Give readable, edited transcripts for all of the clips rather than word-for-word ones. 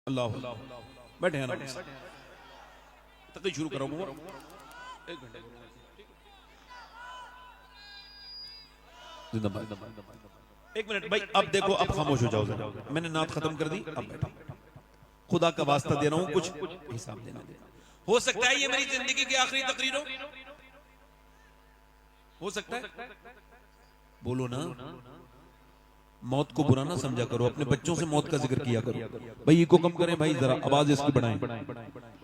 अल्लाह बैठे हैं ना, तक शुरू करो। एक घंटे एक मिनट भाई, अब देखो, अब खामोश हो जाओ। मैंने नात खत्म कर दी, अब बैठो। खुदा का वास्ता दे रहा हूं, कुछ हिसाब देना देना। हो सकता है ये मेरी जिंदगी की आखिरी तकरीर हो सकता है। बोलो ना, मौत को बुरा ना समझा करो, अपने बच्चों से मौत का जिक्र किया करो। भाई को कम करें भाई, जरा आवाज इसकी बढ़ाएं।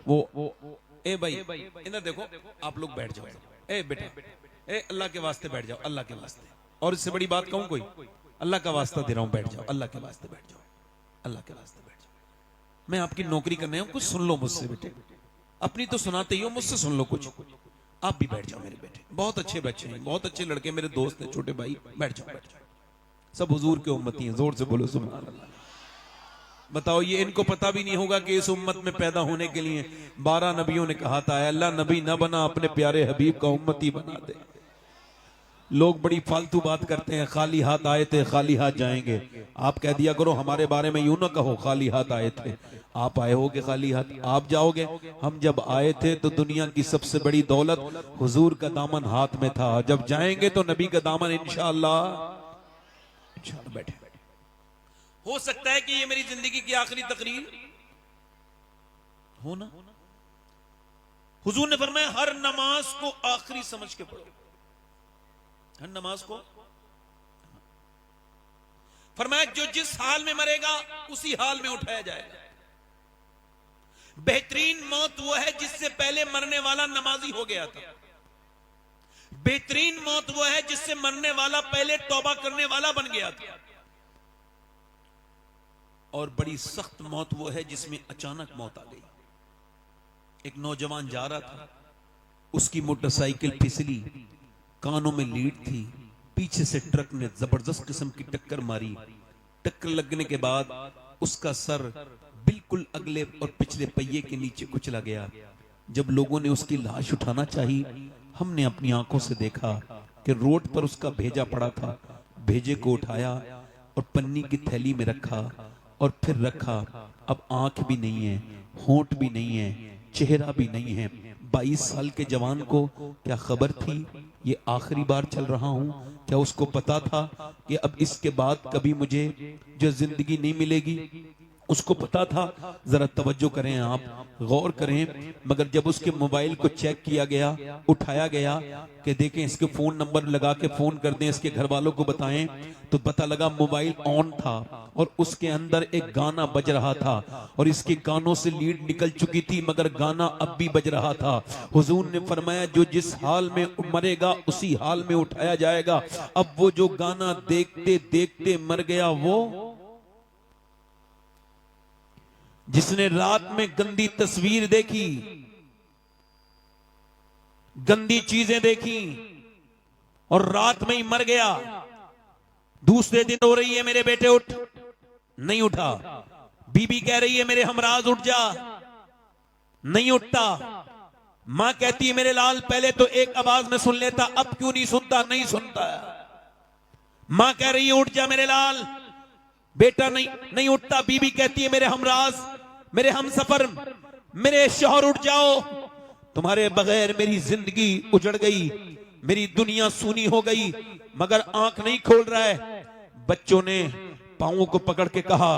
वो ए भाई इधर देखो, आप लोग बैठ जाओ। ए बेटा, ए अल्लाह के वास्ते बैठ जाओ, अल्लाह के वास्ते। और इससे बड़ी बात कहूं कोई? अल्लाह का वास्ता दे रहा हूं, बैठ जाओ, अल्लाह के वास्ते बैठ जाओ, अल्लाह के वास्ते बैठ जाओ। मैं आपकी नौकरी करने हूं, कुछ सुन लो मुझसे बेटे। अपनी तो सुनाते ही हो, मुझसे सुन लो कुछ। आप भी बैठ जाओ मेरे बेटे, बहुत अच्छे बच्चे हैं, बहुत अच्छे लड़के, मेरे दोस्त हैं, छोटे भाई। बैठ जाओ, बैठ जाओ। सब हुजूर के उम्मती हैं, जोर से बोलो सुभान अल्लाह। बताओ, ये इनको पता भी नहीं होगा कि इस उम्मत में पैदा होने के लिए 12 नबियों ने कहा था, अल्लाह नबी न बना, अपने प्यारे हबीब का उम्मती बना दे। लोग बड़ी फालतू बात करते हैं, खाली हाथ आए थे खाली हाथ जाएंगे। आप कह दिया करो हमारे बारे में यूं ना कहो, खाली हाथ आए थे। आप आए होगे खाली हाथ, आप जाओगे। हम जब आए थे तो दुनिया की सबसे बड़ी दौलत हुजूर का दामन हाथ में था, जब जाएंगे तो नबी का दामन इंशाअल्लाह। बैठे, हो सकता है कि ये मेरी जिंदगी की आखिरी तकरीर हो ना। हुजूर ने फरमाया हर नमाज को आखिरी समझ के पढ़ो, हर नमाज को। फरमाया जो जिस हाल में मरेगा उसी हाल में उठाया जाएगा। बेहतरीन मौत वो है जिससे पहले मरने वाला नमाजी हो गया था। बेहतरीन मौत वो है जिससे मरने वाला पहले तौबा करने वाला बन गया था। और बड़ी सख्त मौत वो है जिसमें अचानक मौत आ गई। एक नौजवान जा रहा था, उसकी मोटरसाइकिल फिसली, कानों में लीड थी, पीछे से ट्रक ने जबरदस्त किस्म की टक्कर मारी। टक्कर लगने के बाद उसका सर बिल्कुल अगले और पिछले पहिए के नीचे कुचला गया। जब लोगों ने उसकी लाश उठाना चाही, हमने अपनी आंखों से देखा कि रोड पर उसका भेजा पड़ा था। भेजे को उठाया और पन्नी की थैली में रखा और फिर रखा। अब आंख भी नहीं है, होंठ भी नहीं है, चेहरा भी नहीं है। 22 साल के जवान को क्या खबर थी ये आखिरी बार चल रहा हूं? क्या उसको पता था कि अब इसके बाद कभी मुझे जो जिंदगी नहीं मिलेगी? उसको पता था? जरा तवज्जो करें आप, गौर करें। मगर जब उसके मोबाइल को चेक किया गया, उठाया गया कि देखें इसके फोन नंबर लगा के फोन कर दें, इसके घर वालों को बताएं, तो पता लगा मोबाइल ऑन था और उसके अंदर एक गाना बज रहा था और इसके गानों से लीड निकल चुकी थी, मगर गाना अब भी बज रहा था। हुजूर ने फरमाया जो जिस हाल में मरेगा उसी हाल में उठाया जाएगा। अब वो जो गाना देखते देखते मर गया, वो जिसने रात में गंदी तस्वीर देखी, गंदी चीजें देखी और रात में ही मर गया, दूसरे दिन हो रही है मेरे बेटे उठ, नहीं उठा। बीबी कह रही है मेरे हमराज उठ जा, नहीं उठता। मां कहती है मेरे लाल पहले तो एक आवाज में सुन लेता, अब क्यों नहीं सुनता? नहीं सुनता। मां कह रही है उठ जा मेरे लाल, बेटा नहीं उठता। बीबी कहती है मेरे हमराज, मेरे हमसफर, मेरे शौहर उठ जाओ, तुम्हारे बगैर मेरी जिंदगी उजड़ गई, मेरी दुनिया सूनी हो गई। मगर आंख नहीं खोल रहा है। बच्चों ने पांवों को पकड़ के कहा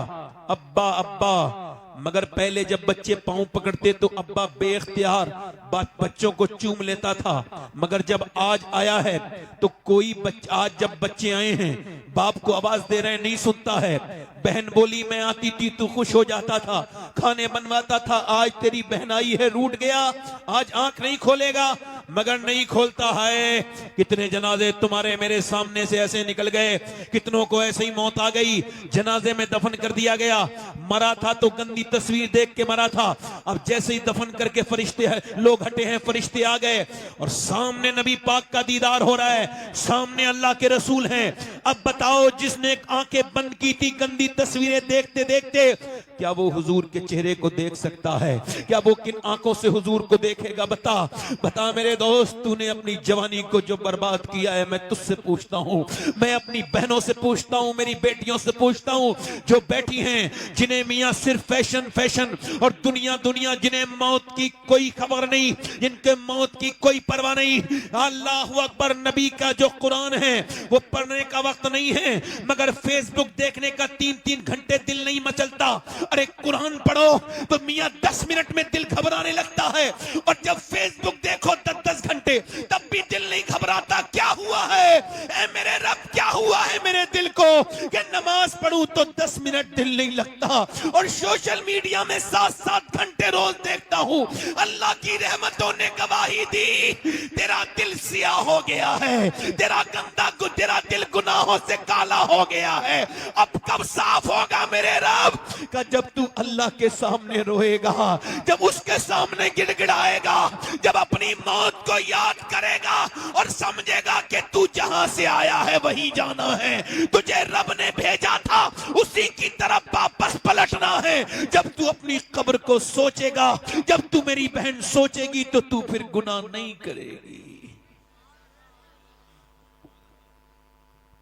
अब्बा अब्बा, मगर पहले जब बच्चे पांव पकड़ते तो अब्बा बेख्तियार बच्चों को चूम लेता था। मगर जब आज आया है तो कोई आज जब बच्चे आए हैं बाप को आवाज दे रहे हैं, नहीं सुनता है। बहन बोली मैं आती थी तू खुश हो जाता था, खाने बनवाता था, आज तेरी बहन आई है रूठ गया, आज आंख नहीं खोलेगा। मगर नहीं खोलता है। कितने जनाजे तुम्हारे मेरे सामने से ऐसे निकल गए, कितनों को ऐसे ही मौत आ गई, जनाजे में दफन कर दिया गया। मरा था तो गंदी तस्वीर देख के मरा था, अब जैसे ही दफन करके फरिश्ते लोग हटे हैं, फरिश्ते आ गए और सामने नबी पाक का दीदार हो रहा है, सामने अल्लाह के रसूल हैं। अब बताओ जिसने आंखें बंद की थी गंदी तस्वीरें देखते देखते, क्या वो हुजूर के चेहरे को देख सकता है? क्या वो किन आंखों से हुजूर को देखेगा? बता बता मेरे दोस्त, तूने अपनी जवानी को जो बर्बाद किया है, मैं तुझसे पूछता हूं, मैं अपनी बहनों से पूछता हूं, मेरी बेटियों से पूछता हूं, जो बैठी हैं, जिन्हें मियां सिर्फ फैशन फैशन और दुनिया दुनिया, जिन्हें मौत की कोई खबर नहीं, जिनके मौत की कोई परवाह नहीं। अल्लाहु अकबर, नबी का जो कुरान है वो पढ़ने का वक्त नहीं है, मगर फेसबुक देखने का 3-3 घंटे दिल नहीं मचलता। अरे कुरान पढ़ो तो मियां 10 मिनट में दिल घबराने लगता है, और जब फेसबुक देखो 10-10 घंटे तब भी दिल नहीं घबराता। क्या हुआ है ऐ मेरे रब, क्या हुआ है मेरे दिल को कि नमाज पढ़ूं तो 10 मिनट दिल नहीं लगता, और सोशल मीडिया में 7-7 घंटे रोज देखता हूं। अल्लाह की रहमतों ने गवाही दी, तेरा दिल सियाह हो गया है, तेरा तेरा दिल गुनाहों से काला हो गया है। अब कब साफ होगा मेरे रब का? जब तू अल्लाह के सामने रोएगा, जब उसके सामने गिड़गिड़ाएगा, जब अपनी मौत को याद करेगा और समझेगा कि तू जहां से आया है वहीं जाना है, तुझे रब ने भेजा था उसी की तरफ वापस पलटना है। जब तू अपनी कब्र को सोचेगा, जब तू मेरी बहन सोचेगी, तो तू फिर गुनाह नहीं करेगी।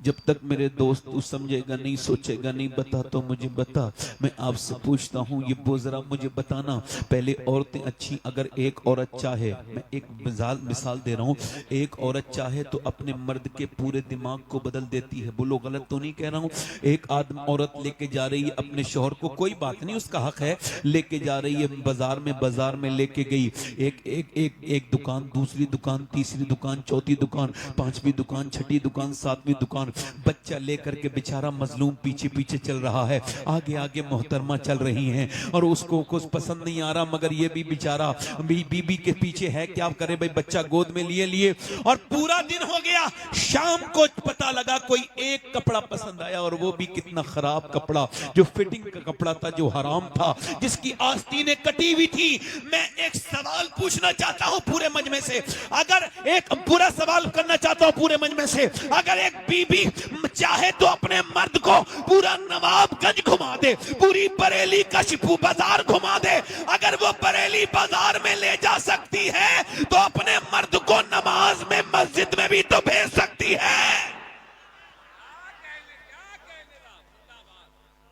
जब तक मेरे दोस्त तू समझेगा नहीं, सोचेगा नहीं, बता तो मुझे बता। मैं आपसे पूछता हूँ, ये बोजरा मुझे बताना, पहले औरतें अच्छी, अगर एक औरत चाहे, मैं एक मिसाल दे रहा हूँ, एक औरत चाहे तो अपने मर्द के पूरे दिमाग को बदल देती है। बोलो गलत तो नहीं कह रहा हूँ? एक आदमी औरत लेके जा रही है अपने शौहर को, कोई बात नहीं, उसका हक है, लेके जा रही है बाजार में लेके गई, एक दुकान, दूसरी दुकान, तीसरी दुकान, चौथी दुकान, पांचवी दुकान, छठी दुकान, सातवीं दुकान, बच्चा लेकर के बेचारा मजलूम पीछे पीछे चल रहा है, आगे आगे मोहतरमा चल रही हैं, और उसको कुछ पसंद नहीं आ रहा, मगर ये भी बेचारा बीबी के पीछे है, क्या करे भाई, बच्चा गोद में लिए और पूरा दिन हो गया। शाम को पता लगा कोई एक कपड़ा पसंद आया, और वो भी कितना खराब कपड़ा, जो फिटिंग का कपड़ा था, जो हराम था, जिसकी आस्तीनें कटी हुई थी। मैं एक सवाल पूछना चाहता हूं पूरे मजमे से, अगर एक पूरा सवाल करना चाहता हूं पूरे मजमे से, अगर एक बीबी चाहे तो अपने मर्द को पूरा नवाबगंज घुमा दे, पूरी बरेली कशपू बाजार घुमा दे, अगर वो बरेली बाजार में ले जा सकती है तो अपने मर्द को नमाज में मस्जिद में भी तो भेज सकती है।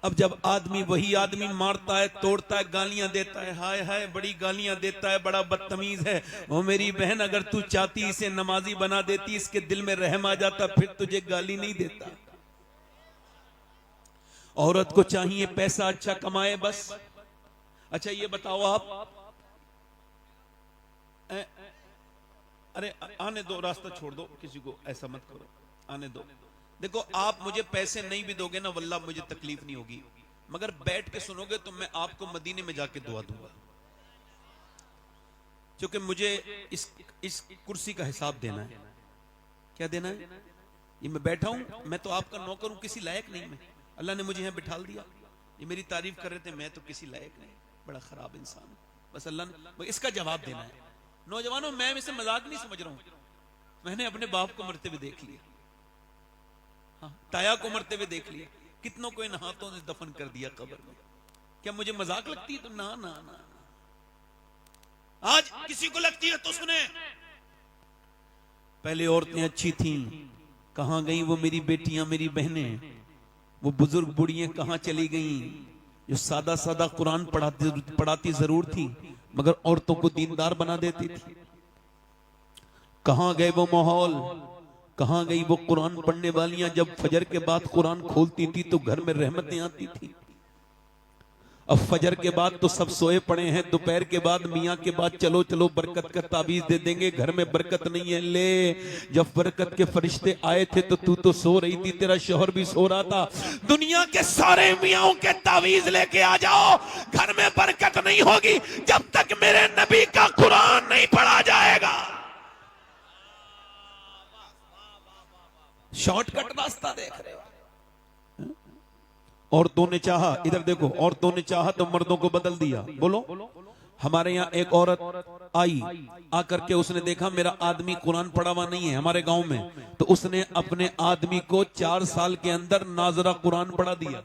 अब जब आदमी वही आदमी मारता है, तोड़ता है, गालियां देता है, हाय हाय बड़ी गालियां देता है, बड़ा बदतमीज है, वो मेरी बहन अगर तू चाहती इसे नमाजी बना देती, इसके दिल में रहम आ जाता, फिर तुझे गाली नहीं देता। औरत को चाहिए पैसा अच्छा कमाए बस। अच्छा ये बताओ आप, अरे आने दो, रास्ता छोड़ दो, किसी को ऐसा मत करो, आने दो। देखो आप मुझे पैसे नहीं भी दोगे ना, वल्लाह मुझे तकलीफ नहीं होगी, मगर बैठ के सुनोगे तो मैं आपको मदीने में जाके दुआ दूंगा, क्योंकि मुझे इस कुर्सी का हिसाब देना है। क्या देना है? ये मैं बैठा हूं, मैं तो आपका नौकर हूं, किसी लायक नहीं मैं, अल्लाह ने मुझे यहां बिठा दिया, ये मेरी तारीफ कर रहे थे, मैं तो किसी लायक नहीं, बड़ा खराब इंसान हूं, बस अल्लाह ने इसका जवाब देना है। नौजवानों मैं इसे मजाक नहीं समझ रहा हूं, मैंने अपने बाप को मरते हुए देख लिया, हाँ, ताया को मरते हुए देख लिया, कितनों को इन हाथों से दफन कर दिया कब्र में। क्या मुझे मजाक लगती है? तो ना ना ना, आज किसी को लगती है तो सुने। पहले औरतें अच्छी थीं, कहां गई वो मेरी बेटियां, मेरी बहनें, वो बुजुर्ग बुढ़ियां कहां चली गईं, जो सादा सादा कुरान पढ़ाती जरूर थी, मगर औरतों को दीनदार बना देती थी। कहां गए वो माहौल, कहां गई वो कुरान पढ़ने वालियां, जब फजर के बाद कुरान खोलती थी तो घर में रहमतें आती थी। अब फजर के बाद तो सब सोए पड़े हैं, दोपहर के बाद मियाँ के बाद चलो चलो बरकत का ताबीज दे देंगे, घर में बरकत नहीं है। ले, जब बरकत के फरिश्ते आए थे तो तू तो सो रही थी, तेरा शौहर भी सो रहा था। दुनिया के सारे मियाँ के ताबीज लेके आ जाओ, घर में बरकत नहीं होगी जब तक मेरे नबी का कुरान नहीं पढ़ा जाएगा। शॉर्टकट रास्ता देख रहे हो। औरतों ने चाहा, इधर देखो, औरतों ने चाहा तो मर्दों को बदल दिया। बोलो, हमारे यहाँ एक औरत आई, आकर के उसने देखा मेरा आदमी कुरान पढ़ा हुआ नहीं है हमारे गांव में, तो उसने अपने आदमी को 4 साल के अंदर नाजरा कुरान पढ़ा दिया।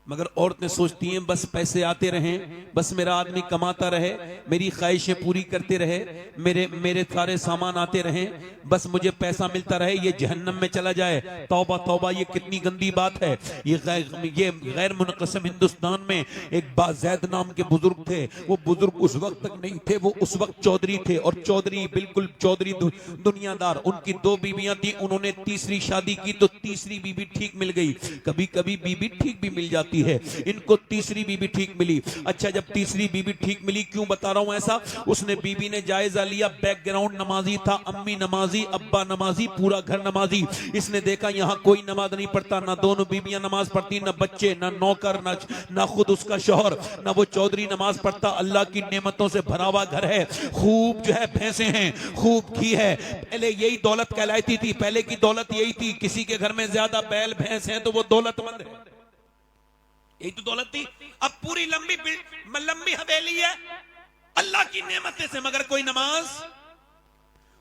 मगर औरतें सोचती हैं बस पैसे आते रहें, बस मेरा आदमी कमाता रहे, मेरी ख्वाहिशें पूरी करते रहे, मेरे सारे सामान आते रहें, बस मुझे पैसा मिलता रहे, ये जहन्नम में चला जाए। तौबा तौबा, ये कितनी गंदी बात है। ये गैर मुनक़सिम हिंदुस्तान में एक बाज़ैद नाम के बुजुर्ग थे। वो बुजुर्ग उस वक्त तक नहीं थे, वो उस वक्त चौधरी थे, और चौधरी बिल्कुल चौधरी दुनियादार। उनकी 2 बीवियां थी, उन्होंने तीसरी शादी की तो तीसरी बीवी ठीक मिल गई। कभी कभी बीवी ठीक भी मिल जाती है, इनको तीसरी बीवी ठीक मिली। अच्छा, जब तीसरी बीवी ठीक मिली, क्यों बता रहा हूं ऐसा, उसने बीवी ने जायजा लिया, बैकग्राउंड नमाजी था, अम्मी नमाजी, अब्बा नमाजी, पूरा घर नमाजी। इसने देखा यहां कोई नमाज नहीं पढ़ता, ना दोनों बीवियां नमाज पढ़ती, ना बच्चे, ना नौकर, ना खुद उसका शौहर, ना वो चौधरी नमाज पढ़ता। अल्लाह की नेमतों से भरा हुआ घर है, खूब जो है भैंसे हैं, खूब घी है। पहले यही दौलत कहलाती थी, पहले की दौलत यही थी, किसी के घर में ज्यादा बैल भैंस हैं तो वो दौलतमंद है, यही तो दौलत थी। अब पूरी लंबी हवेली है अल्लाह की नेमतें से, मगर कोई नमाज।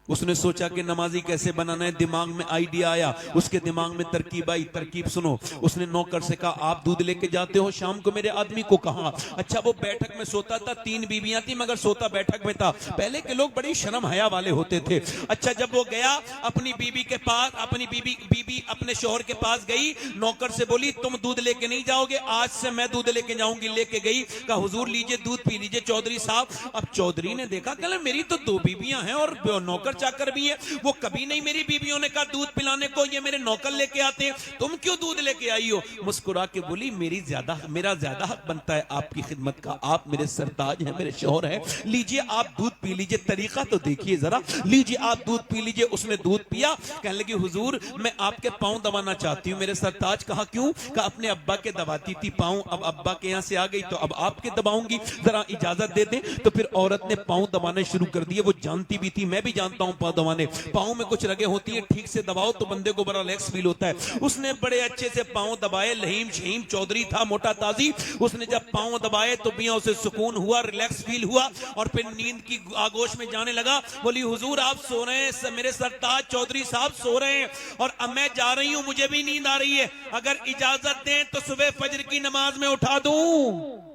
उसने सोचा कि नमाजी कैसे बनाना है, दिमाग में आइडिया आया, उसके दिमाग में तरकीब आई। तरकीब सुनो, उसने नौकर से कहा आप दूध लेके जाते हो शाम को मेरे आदमी को। कहा, अच्छा वो बैठक में सोता था, 3 बीवियां थी मगर सोता बैठक में था। पहले के लोग बड़ी शर्म हया वाले होते थे। अच्छा, जब वो गया अपनी बीवी के पास, अपनी बीवी अपने शौहर के पास गई, नौकर से बोली तुम दूध लेके नहीं जाओगे, आज से मैं दूध लेके जाऊंगी। लेके गई, कहा हुजूर लीजिए दूध पी लीजिए चौधरी साहब। अब चौधरी ने देखा, कहला मेरी तो 2 बीवियां हैं और नौकर चाकर भी है, वो कभी नहीं मेरी बीवियों ने कहा दूध पिलाने को, ये मेरे नौकर लेके आते हैं, तुम क्यों दूध लेके आई हो। मुस्कुरा के बोली मेरा ज्यादा हक बनता है आपकी खिदमत का, आप मेरे सरताज हैं, मेरे शौहर हैं, लीजिए आप दूध पी लीजिए, तरीका तो देखिए जरा, लीजिए आप दूध पी लीजिए। उसने दूध पिया, कहने लगी हुजूर मैं आपके पांव दबाना चाहती हूँ। मेरे सरताज। कहा क्यों। कहा अपने अब्बा के दबाती थी पांव, अब अब्बा के यहाँ से आ गई तो अब आपके दबाऊंगी, जरा इजाजत दे दें। तो फिर औरत ने पांव दबाने शुरू कर दिए। वो जानती भी थी, मैं भी जानता हूं पांव दबाने, पांव में कुछ रगे होती है, ठीक से दबाओ तो बंदे को बड़ा रिलैक्स फील होता है। उसने बड़े अच्छे से पांव दबाए, लहीम शहीम चौधरी था, मोटा ताजी। उसने जब पांव दबाए तो मियां उसे सुकून हुआ, रिलैक्स फील हुआ, और फिर नींद की आगोश में जाने लगा। बोली हुजूर आप सो रहे हैं, मेरे सरताज चौधरी साहब सो रहे हैं और अब मैं जा रही हूं, मुझे भी नींद आ रही है, अगर इजाजत दें तो सुबह फजर की नमाज में उठा दूं।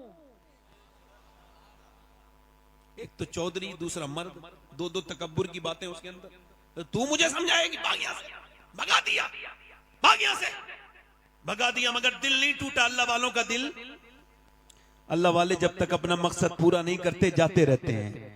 एक तो चौधरी, दूसरा मर्द, दो तकब्बुर की बातें उसके अंदर। तू मुझे समझाएगी, भाग यहां से, भगा दिया, भाग यहां से, भगा दिया, मगर दिल नहीं टूटा। अल्लाह वालों का दिल, अल्लाह वाले जब तक अपना मकसद पूरा नहीं करते जाते रहते हैं।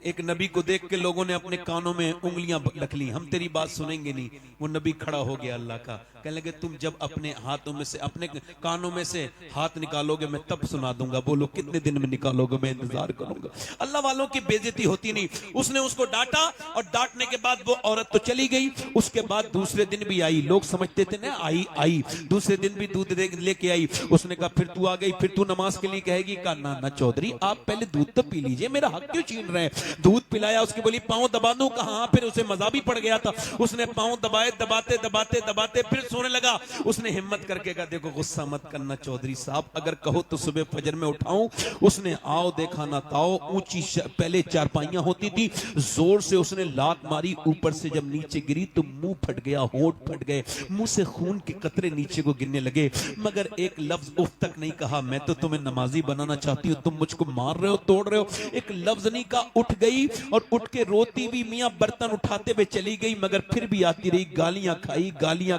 एक नबी को देख के लोगों ने अपने कानों में उंगलियां रख ली, हम तेरी बात सुनेंगे नहीं। वो नबी खड़ा हो गया अल्लाह का, कहने लगे तुम जब अपने हाथों में से, अपने कानों में से हाथ निकालोगे मैं तब सुना दूंगा, बोलो कितने दिन में निकालोगे, मैं इंतजार करूंगा। अल्लाह वालों की बेइज्जती होती नहीं। उसने उसको डांटा और डांटने के बाद वो औरत तो चली गई। उसके बाद दूसरे दिन भी आई, लोग समझते थे ना आई दूसरे दिन भी दूध लेके आई। उसने कहा फिर तू आ गई, फिर तू नमाज के लिए कहेगी। कहा ना चौधरी आप पहले दूध तो पी लीजिए, मेरा हक क्यों छीन रहे हैं। दूध पिलाया, उसकी बोली पांव दबा दूं। कहा फिर उसे मजा भी पड़ गया था। उसने पांव दबाए, दबाते फिर सोने लगा। उसने हिम्मत करके कहा देखो गुस्सा मत करना चौधरी साहब, अगर कहो तो सुबह फजर में उठाऊं। उसने आओ देखा ना ताओ, ऊंची पहले चारपाइयां होती थी, जोर से उसने लात मारी, ऊपर से जब नीचे गिरी तो मुंह फट गया, होंठ फट गए, मुंह से खून के कतरे नीचे को गिरने लगे, मगर एक लफ्ज उफ तक नहीं कहा। मैं तो तुम्हें नमाजी बनाना चाहती हूँ, तुम मुझको मार रहे हो, तोड़ रहे हो, एक लफ्ज नहीं कहा। उठ गई और उठ के रोती भी मियां बर्तन उठाते हुए चली गई, मगर फिर भी आती रही, गालियां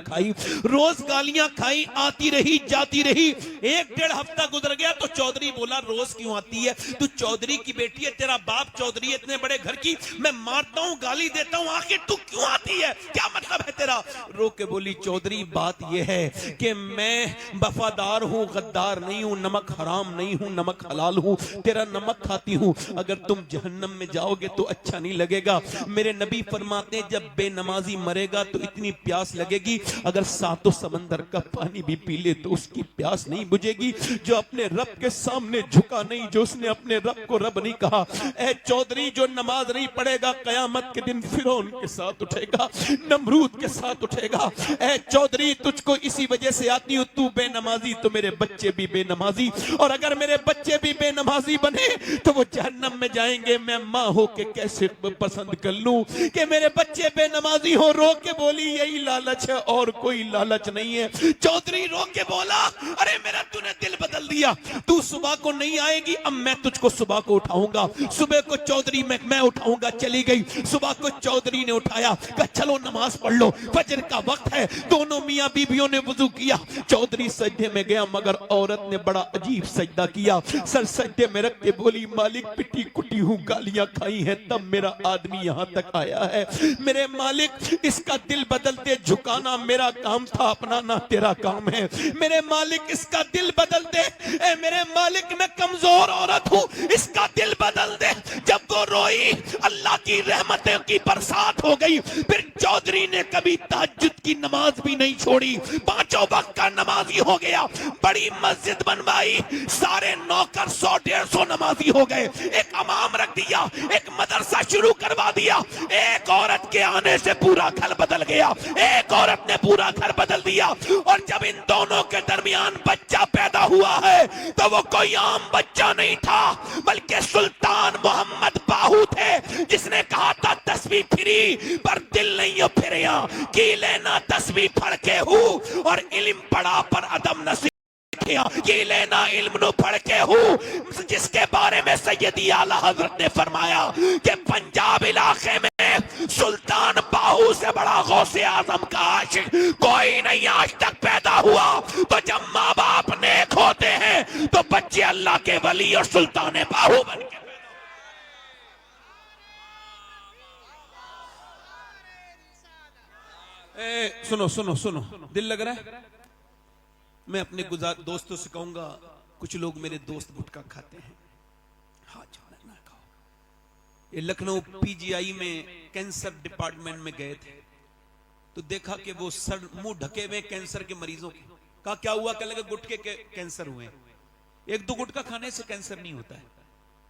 खाई, रोज गालियां खाई, आती रही जाती रही। 1-1.5 हफ्ता गुजर गया तो चौधरी बोला रोज क्यों आती है, तू चौधरी की बेटी है, तेरा बाप चौधरी है, इतने बड़े घर की, मैं मारता हूं गाली देता हूं, आखिर तू क्यों आती है, क्या मतलब है तेरा। रो के बोली चौधरी बात यह है कि मैं वफादार हूं, गद्दार नहीं हूं, नमक हराम नहीं हूं, नमक हलाल हूं, तेरा नमक खाती हूं, अगर तुम जहन्नम में जाओगे तो अच्छा नहीं लगेगा। मेरे नबी फरमाते हैं जब बेनमाजी मरेगा तो इतनी प्यास लगेगी, अगर 7 समंदर का पानी भी पी ले तो उसकी प्यास नहीं बुझेगी। जो अपने रब के सामने झुका नहीं, जो उसने अपने रब को रब नहीं कहा, ए चौधरी जो नमाज नहीं पढ़ेगा कयामत के दिन फिरौन के साथ उठेगा, नमरूद के साथ उठेगा। ए चौधरी तुझको इसी वजह से आती हूं, तू बेनमाजी तो मेरे बच्चे भी बेनमाजी, और अगर मेरे बच्चे भी बेनमाजी बने तो वो जहन्नम में जाएंगे, मैं माँ हो के कैसे पसंद कर लूं कि मेरे बच्चे बेनमाजी हो। रो के बोली यही लालच है और कोई लालच नहीं है। चौधरी रो के बोला अरे मेरा तूने दिल बदल दिया, तू सुबह को नहीं आएगी, अब मैं तुझको सुबह को उठाऊंगा। सुबह को चौधरी मैं उठाऊंगा। चली गई। सुबह को चौधरी ने उठाया, कहा चलो नमाज पढ़ लो, फजर का वक्त है। दोनों मियां बीबियों ने वुजू किया। चौधरी सजदे में गया मगर औरत ने बड़ा अजीब सजदा किया। सर सजदे में रख के बोली मालिक पिटी कुटी हूं, गालियां खाई हैं, तब मेरा आदमी यहां तक आया है। मेरे मालिक इसका दिल बदलते झुकाना मेरा काम था, अपनाना तेरा काम है। मेरे मालिक इसका दिल बदल दे। ए मेरे मालिक मैं कमजोर औरत हूं, इसका दिल बदल दे। जब वो रोई अल्लाह की रहमतों की बरसात हो गई। फिर चौधरी ने कभी तहज्जुद की नमाज भी नहीं छोड़ी, पांचों वक्त का नमाजी हो गया। बड़ी मस्जिद बनवाई, सारे नौकर 100-150 नमाजी हो गए। एक इमाम रख दिया, एक मदरसा शुरू करवा दिया। एक औरत के आने से पूरा घर बदल गया। एक औरत ने पूरा घर बदल दिया। और जब इन दोनों के दरमियान बच्चा पैदा हुआ है तो वो कोई आम बच्चा नहीं था, बल्कि सुल्तान मोहम्मद बाहू थे, जिसने कहा था तस्बीह फिरी पर दिल नहीं फिरिया कि लेना तस्बीह पढ़ के हूँ और इल्म पढ़ा पर अदम नसीब ये लेना इल्म नो पढ़ के हूँ। जिसके बारे में सैयदी आला हजरत ने फरमाया कि पंजाब इलाके में सुल्तान बाहू से बड़ा गौसे आजम का आशिक कोई नहीं आज तक पैदा हुआ। तो जब माँ बाप नेक होते हैं तो बच्चे अल्लाह के वली और सुल्तान बाहू बन के। सुनो सुनो सुनो, दिल लग रहा है? मैं अपने दोस्तों से कहूंगा, कुछ लोग मेरे दोस्त गुटखा खाते हैं, हाँ ना खाओ। ये लखनऊ पीजीआई में कैंसर डिपार्टमेंट में गए थे तो देखा कि वो सर मुंह ढके हुए कैंसर के मरीजों के। कहा क्या हुआ? कहने लगे गुटखे के कैंसर हुए। एक दो गुटखा खाने से कैंसर नहीं होता है,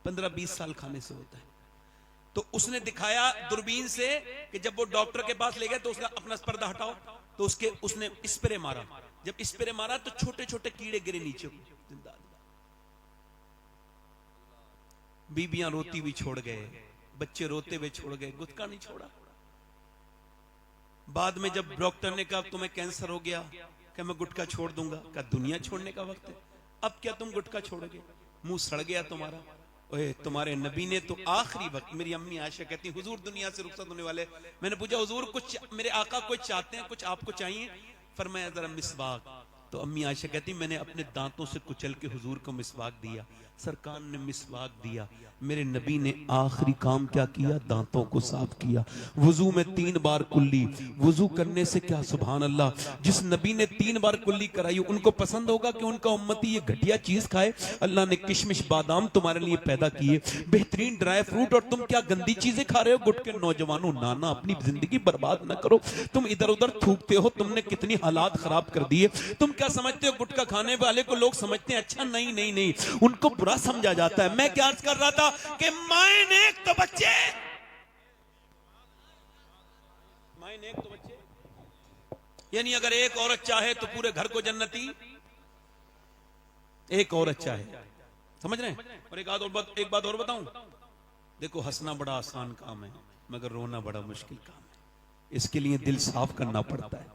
15-20 साल खाने से होता है। तो उसने दिखाया दूरबीन से कि जब वो डॉक्टर के पास ले गए तो उसने अपना पर्दा हटाओ तो उसने स्प्रे मारा। जब स्प्रे मारा तो छोटे छोटे कीड़े गिरे नीचे। बीबियां रोती हुई छोड़ गए, बच्चे रोते हुए छोड़ गए, गुटखा नहीं छोड़ा। बाद में जब डॉक्टर ने कहा तुम्हें कैंसर हो गया, क्या मैं गुटखा छोड़ दूंगा? क्या दुनिया छोड़ने का वक्त है? अब क्या तुम गुटखा छोड़ोगे? मुंह सड़ गया तुम्हारा। ओए तुम्हारे नबी ने तो आखिरी वक्त, मेरी अम्मी आयशा कहती हुजूर दुनिया से रुखसत होने वाले, मैंने पूछा हुजूर कुछ मेरे आका कुछ चाहते हैं, कुछ आपको चाहिए? फरमाया जरा मिसवाक। तो अम्मी आयशा कहती मैंने अपने दांतों से कुचल के हुजूर को मिसवाक दिया। सरकार ने मिसवाक दिया। मेरे नबी ने आखिरी काम क्या किया? दांतों को साफ किया। वुजू में 3 बार कुल्ली। वुजू करने से क्या, सुभान अल्लाह, जिस नबी ने 3 बार कुल्ली कराई उनको पसंद होगा कि उनका उम्मती ये घटिया चीज खाए? अल्लाह ने किशमिश बादाम तुम्हारे लिए पैदा किए, बेहतरीन ड्राई फ्रूट, और तुम क्या गंदी चीजें खा रहे हो? गुटके नौजवानों, नाना अपनी जिंदगी बर्बाद ना करो। तुम इधर उधर थूकते हो, तुमने कितनी हालात खराब कर दिए। तुम क्या समझते हो गुटखा खाने वाले को लोग समझते हैं अच्छा? नहीं नहीं नहीं, उनको बुरा समझा जाता है। मैं क्या अर्ज कर रहा था कि माए नेक तो बच्चे, माए नेक तो बच्चे, यानी अगर एक औरत चाहे तो पूरे घर को जन्नती, एक औरत चाहे, समझ रहे हैं? और एक बात और बताऊं, देखो हंसना बड़ा आसान काम है मगर रोना बड़ा मुश्किल काम है। इसके लिए दिल साफ करना पड़ता है।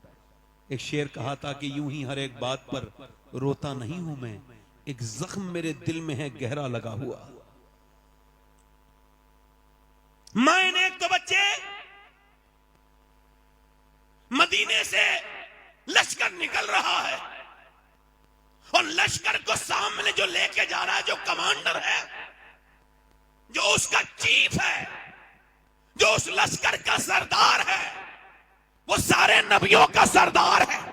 एक शेर कहा था कि यूं ही हर एक बात पर रोता नहीं हूं मैं, एक जख्म मेरे दिल में है गहरा लगा हुआ। मैंने एक तो बच्चे, मदीने से लश्कर निकल रहा है और लश्कर को सामने जो लेके जा रहा है, जो कमांडर है, जो उसका चीफ है, जो उस लश्कर का सरदार है, वो सारे नबियों का सरदार है।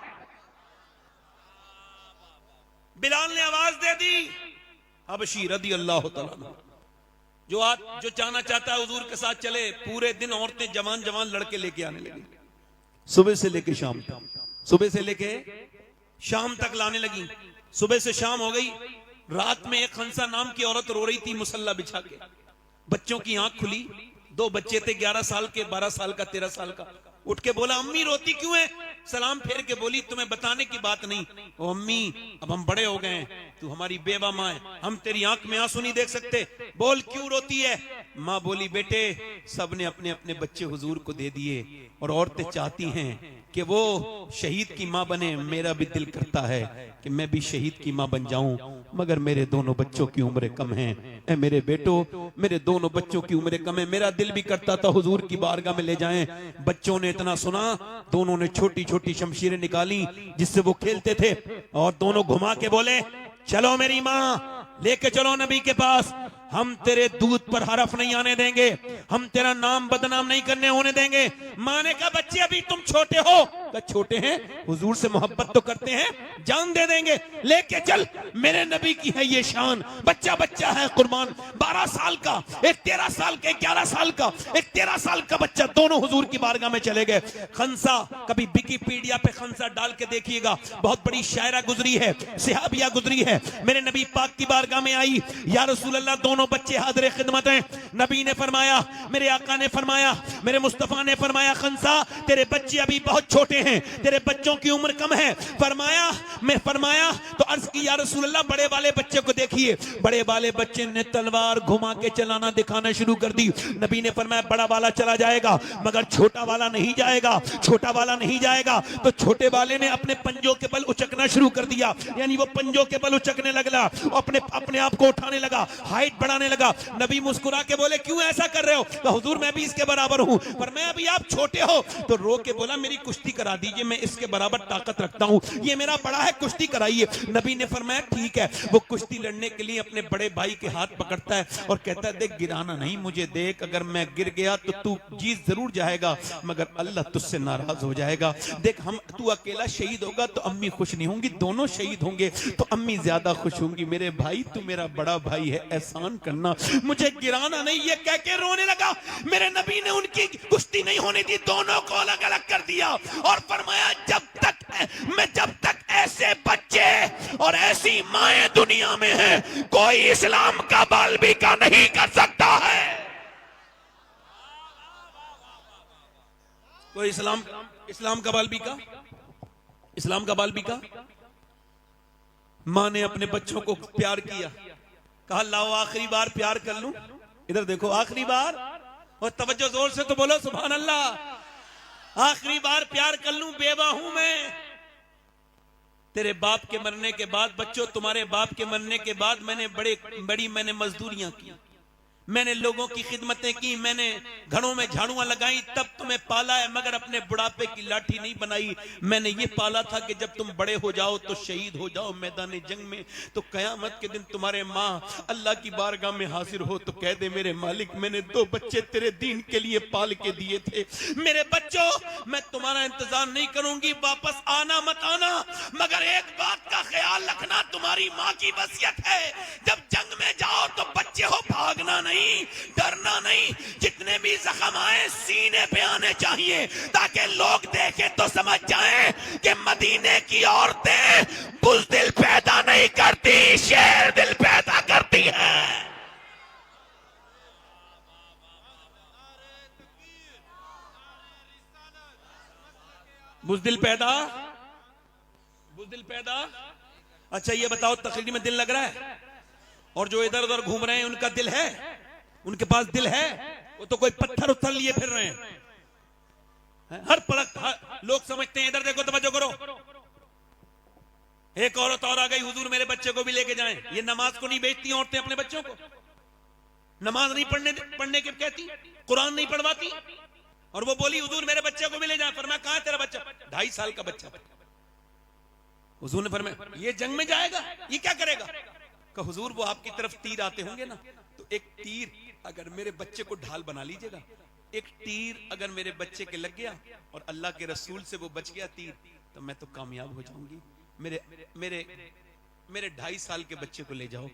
बिलाल ने आवाज दे दी, हबशी रदी अल्लाह तआला, जो जाना चाहता है हुजूर के साथ चले। पूरे दिन औरतें जवान जवान लड़के लेके आने लगी, सुबह से लेके शाम तक, सुबह से लेके शाम तक लाने लगी। सुबह से शाम हो गई। रात में एक खंसा नाम की औरत रो रही थी मुसल्ला बिछा के। बच्चों की आंख खुली, 2 बच्चे थे, 11 साल के, 12 साल का, 13 साल का। उठ के बोला अम्मी रोती क्यों है? सलाम फेर के बोली तुम्हें बताने की बात नहीं। ओ अम्मी अब हम बड़े हो गए हैं, तू हमारी बेवा मां है, हम तेरी आंख में आंसू नहीं देख सकते। बोल क्यों रोती है? माँ बोली बेटे सबने अपने अपने बच्चे हुजूर को दे दिए और औरतें चाहती हैं कि वो शहीद की माँ बने। मेरा भी दिल करता है कि मैं भी शहीद की माँ बन जाऊं, मगर मेरे दोनों बच्चों की उम्र कम है। ए मेरे बेटो, मेरे दोनों बच्चों की उम्र कम है। मेरा दिल भी करता था हुजूर की बारगाह में ले जाएं। बच्चों ने इतना सुना, दोनों ने छोटी छोटी शमशीरें निकाली जिससे वो खेलते थे और दोनों घुमा के बोले चलो मेरी माँ लेके चलो नबी के पास, हम तेरे दूध पर हरफ नहीं आने देंगे, हम तेरा नाम बदनाम नहीं करने होने देंगे। माँ ने कहा बच्चे अभी तुम छोटे हो। कहा छोटे हैं, हुजूर से मोहब्बत तो करते हैं, जान दे देंगे, लेके चल, मेरे नबी की है ये शान। बच्चा बच्चा है कुर्बान, 12 साल का, एक 13 साल का, 11 साल का, एक 13 साल का बच्चा, दोनों हुजूर की बारगाह में चले गए। खंसा, कभी विकिपीडिया पे खंसा डाल के देखिएगा, बहुत बड़ी शायरा गुजरी है, सिहाबिया गुजरी है, मेरे नबी पाक की बारगाह में आई। या रसूल अल्लाह, दोनों बच्चे हाजिर खिदमत हैं। नबी ने फरमाया, मेरे आका ने फरमाया, मेरे मुस्तफा ने फरमाया खंसा तेरे बच्चे अभी बहुत छोटे हैं, तेरे बच्चों की उम्र कम है। फरमाया तो अर्ज की या रसूल अल्लाह बड़े वाले बच्चे को देखिए। बड़े वाले बच्चे ने तलवार घुमा के चलाना दिखाना शुरू कर दी। नबी ने फरमाया बड़ा वाला चला जाएगा मगर छोटा वाला नहीं जाएगा, छोटा वाला नहीं जाएगा। तो छोटे वाले ने अपने पंजों के बल उचकना शुरू कर दिया, यानी वो पंजों के बल उचकने लगा, अपने आप को उठाने लगा, हाइट बढ़ाने लगा। नबी मुस्कुरा के बोले क्यों ऐसा कर रहे हो? तो हुजूर मैं भी इसके बराबर हूं, पर मैं अभी आप छोटे हो। तो रो के बोला मेरी कुश्ती करा दीजिए, मैं इसके बराबर ताकत रखता हूं, ये मेरा बड़ा है, कुश्ती कराइए। नबी ने फरमाया ठीक है। वो कुश्ती लड़ने के लिए अपने बड़े भाई के हाथ पकड़ता है और कहता है देख गिराना नहीं मुझे, देख अगर मैं गिर गया तो तू जीत जरूर जाएगा मगर अल्लाह तुझसे नाराज हो जाएगा। देख हम तू अकेला शहीद होगा तो अम्मी खुश नहीं होंगी, दोनों शहीद होंगे तो अम्मी ज्यादा खुश होंगी। मेरे भाई तू मेरा बड़ा भाई है, एहसान करना, मुझे गिराना नहीं। ये कह के रोने लगा। मेरे नबी ने उनकी कुश्ती नहीं होने दी, दोनों को अलग अलग कर दिया और फरमाया जब तक ऐसे बच्चे और ऐसी माएं दुनिया में हैं, कोई इस्लाम का बालबिका नहीं कर सकता है। कोई इस्लाम का बालबिका, इस्लाम का बालबिका। मां ने अपने बच्चों को प्यार किया, कहा लाओ आखिरी बार प्यार कर लूं, इधर देखो आखिरी बार, और तवज्जो जोर से तो बोलो सुभान अल्लाह। आखिरी बार प्यार कर लूं, बेवा हूं मैं। तेरे बाप के मरने के बाद बच्चों, तुम्हारे बाप के मरने के बाद मैंने बड़ी मैंने मजदूरियां की, मैंने लोगों की खिदमतें की, मैंने घरों में झाड़ुआं लगाई, तब तुम्हें पाला है, मगर अपने बुढ़ापे की लाठी नहीं बनाई। मैंने ये पाला था कि जब तुम बड़े हो जाओ तो शहीद हो जाओ मैदान जंग में, तो कयामत के दिन तुम्हारे माँ अल्लाह की बारगाह में हाजिर हो तो कह दे मेरे मालिक मैंने 2 बच्चे तेरे दीन के लिए पाल के दिए थे। मेरे बच्चों मैं तुम्हारा इंतजार नहीं करूंगी, वापस आना मत आना, मगर एक बात का ख्याल रखना, तुम्हारी माँ की वसीयत है जब जंग में जाओ तो बच्चे हो भागना नहीं, डरना नहीं, जितने भी जख्म आए सीने पे आने चाहिए ताकि लोग देखें तो समझ जाएं कि मदीने की औरतें बुज़दिल पैदा नहीं करती, शेर दिल पैदा करती हैं। बुज़दिल पैदा। अच्छा ये बताओ तकरीर में दिल लग रहा है? और जो इधर उधर घूम रहे हैं उनका दिल है? उनके पास दिल है? वो तो कोई पत्थर उथर लिए फिर रहे हैं। हर पलक लोग समझते हैं, इधर देखो तवज्जो करो, एक औरत और आ गई, हुजूर मेरे बच्चे को भी लेके जाएं। ये नमाज को नहीं बेचती औरतें अपने बच्चों को, नमाज नहीं पढ़ने के कहती, कुरान नहीं पढ़वाती, और वो बोली हुजूर मेरे बच्चे को भी ले जाएं। फरमाया कहां है तेरा बच्चा? 2.5 साल का बच्चा। हुजूर ने फरमाया ये जंग में जाएगा, ये क्या करेगा? कि हुजूर वो आपकी तरफ तीर आते होंगे ना, तो एक तीर अगर मेरे बच्चे को ढाल बना लीजिएगा, एक तीर अगर मेरे बच्चे के लग गया और अल्लाह के रसूल से वो बच गया तीर, तो मैं तो कामयाब हो जाऊंगी। मेरे 2.5 साल के बच्चे को ले जाओ।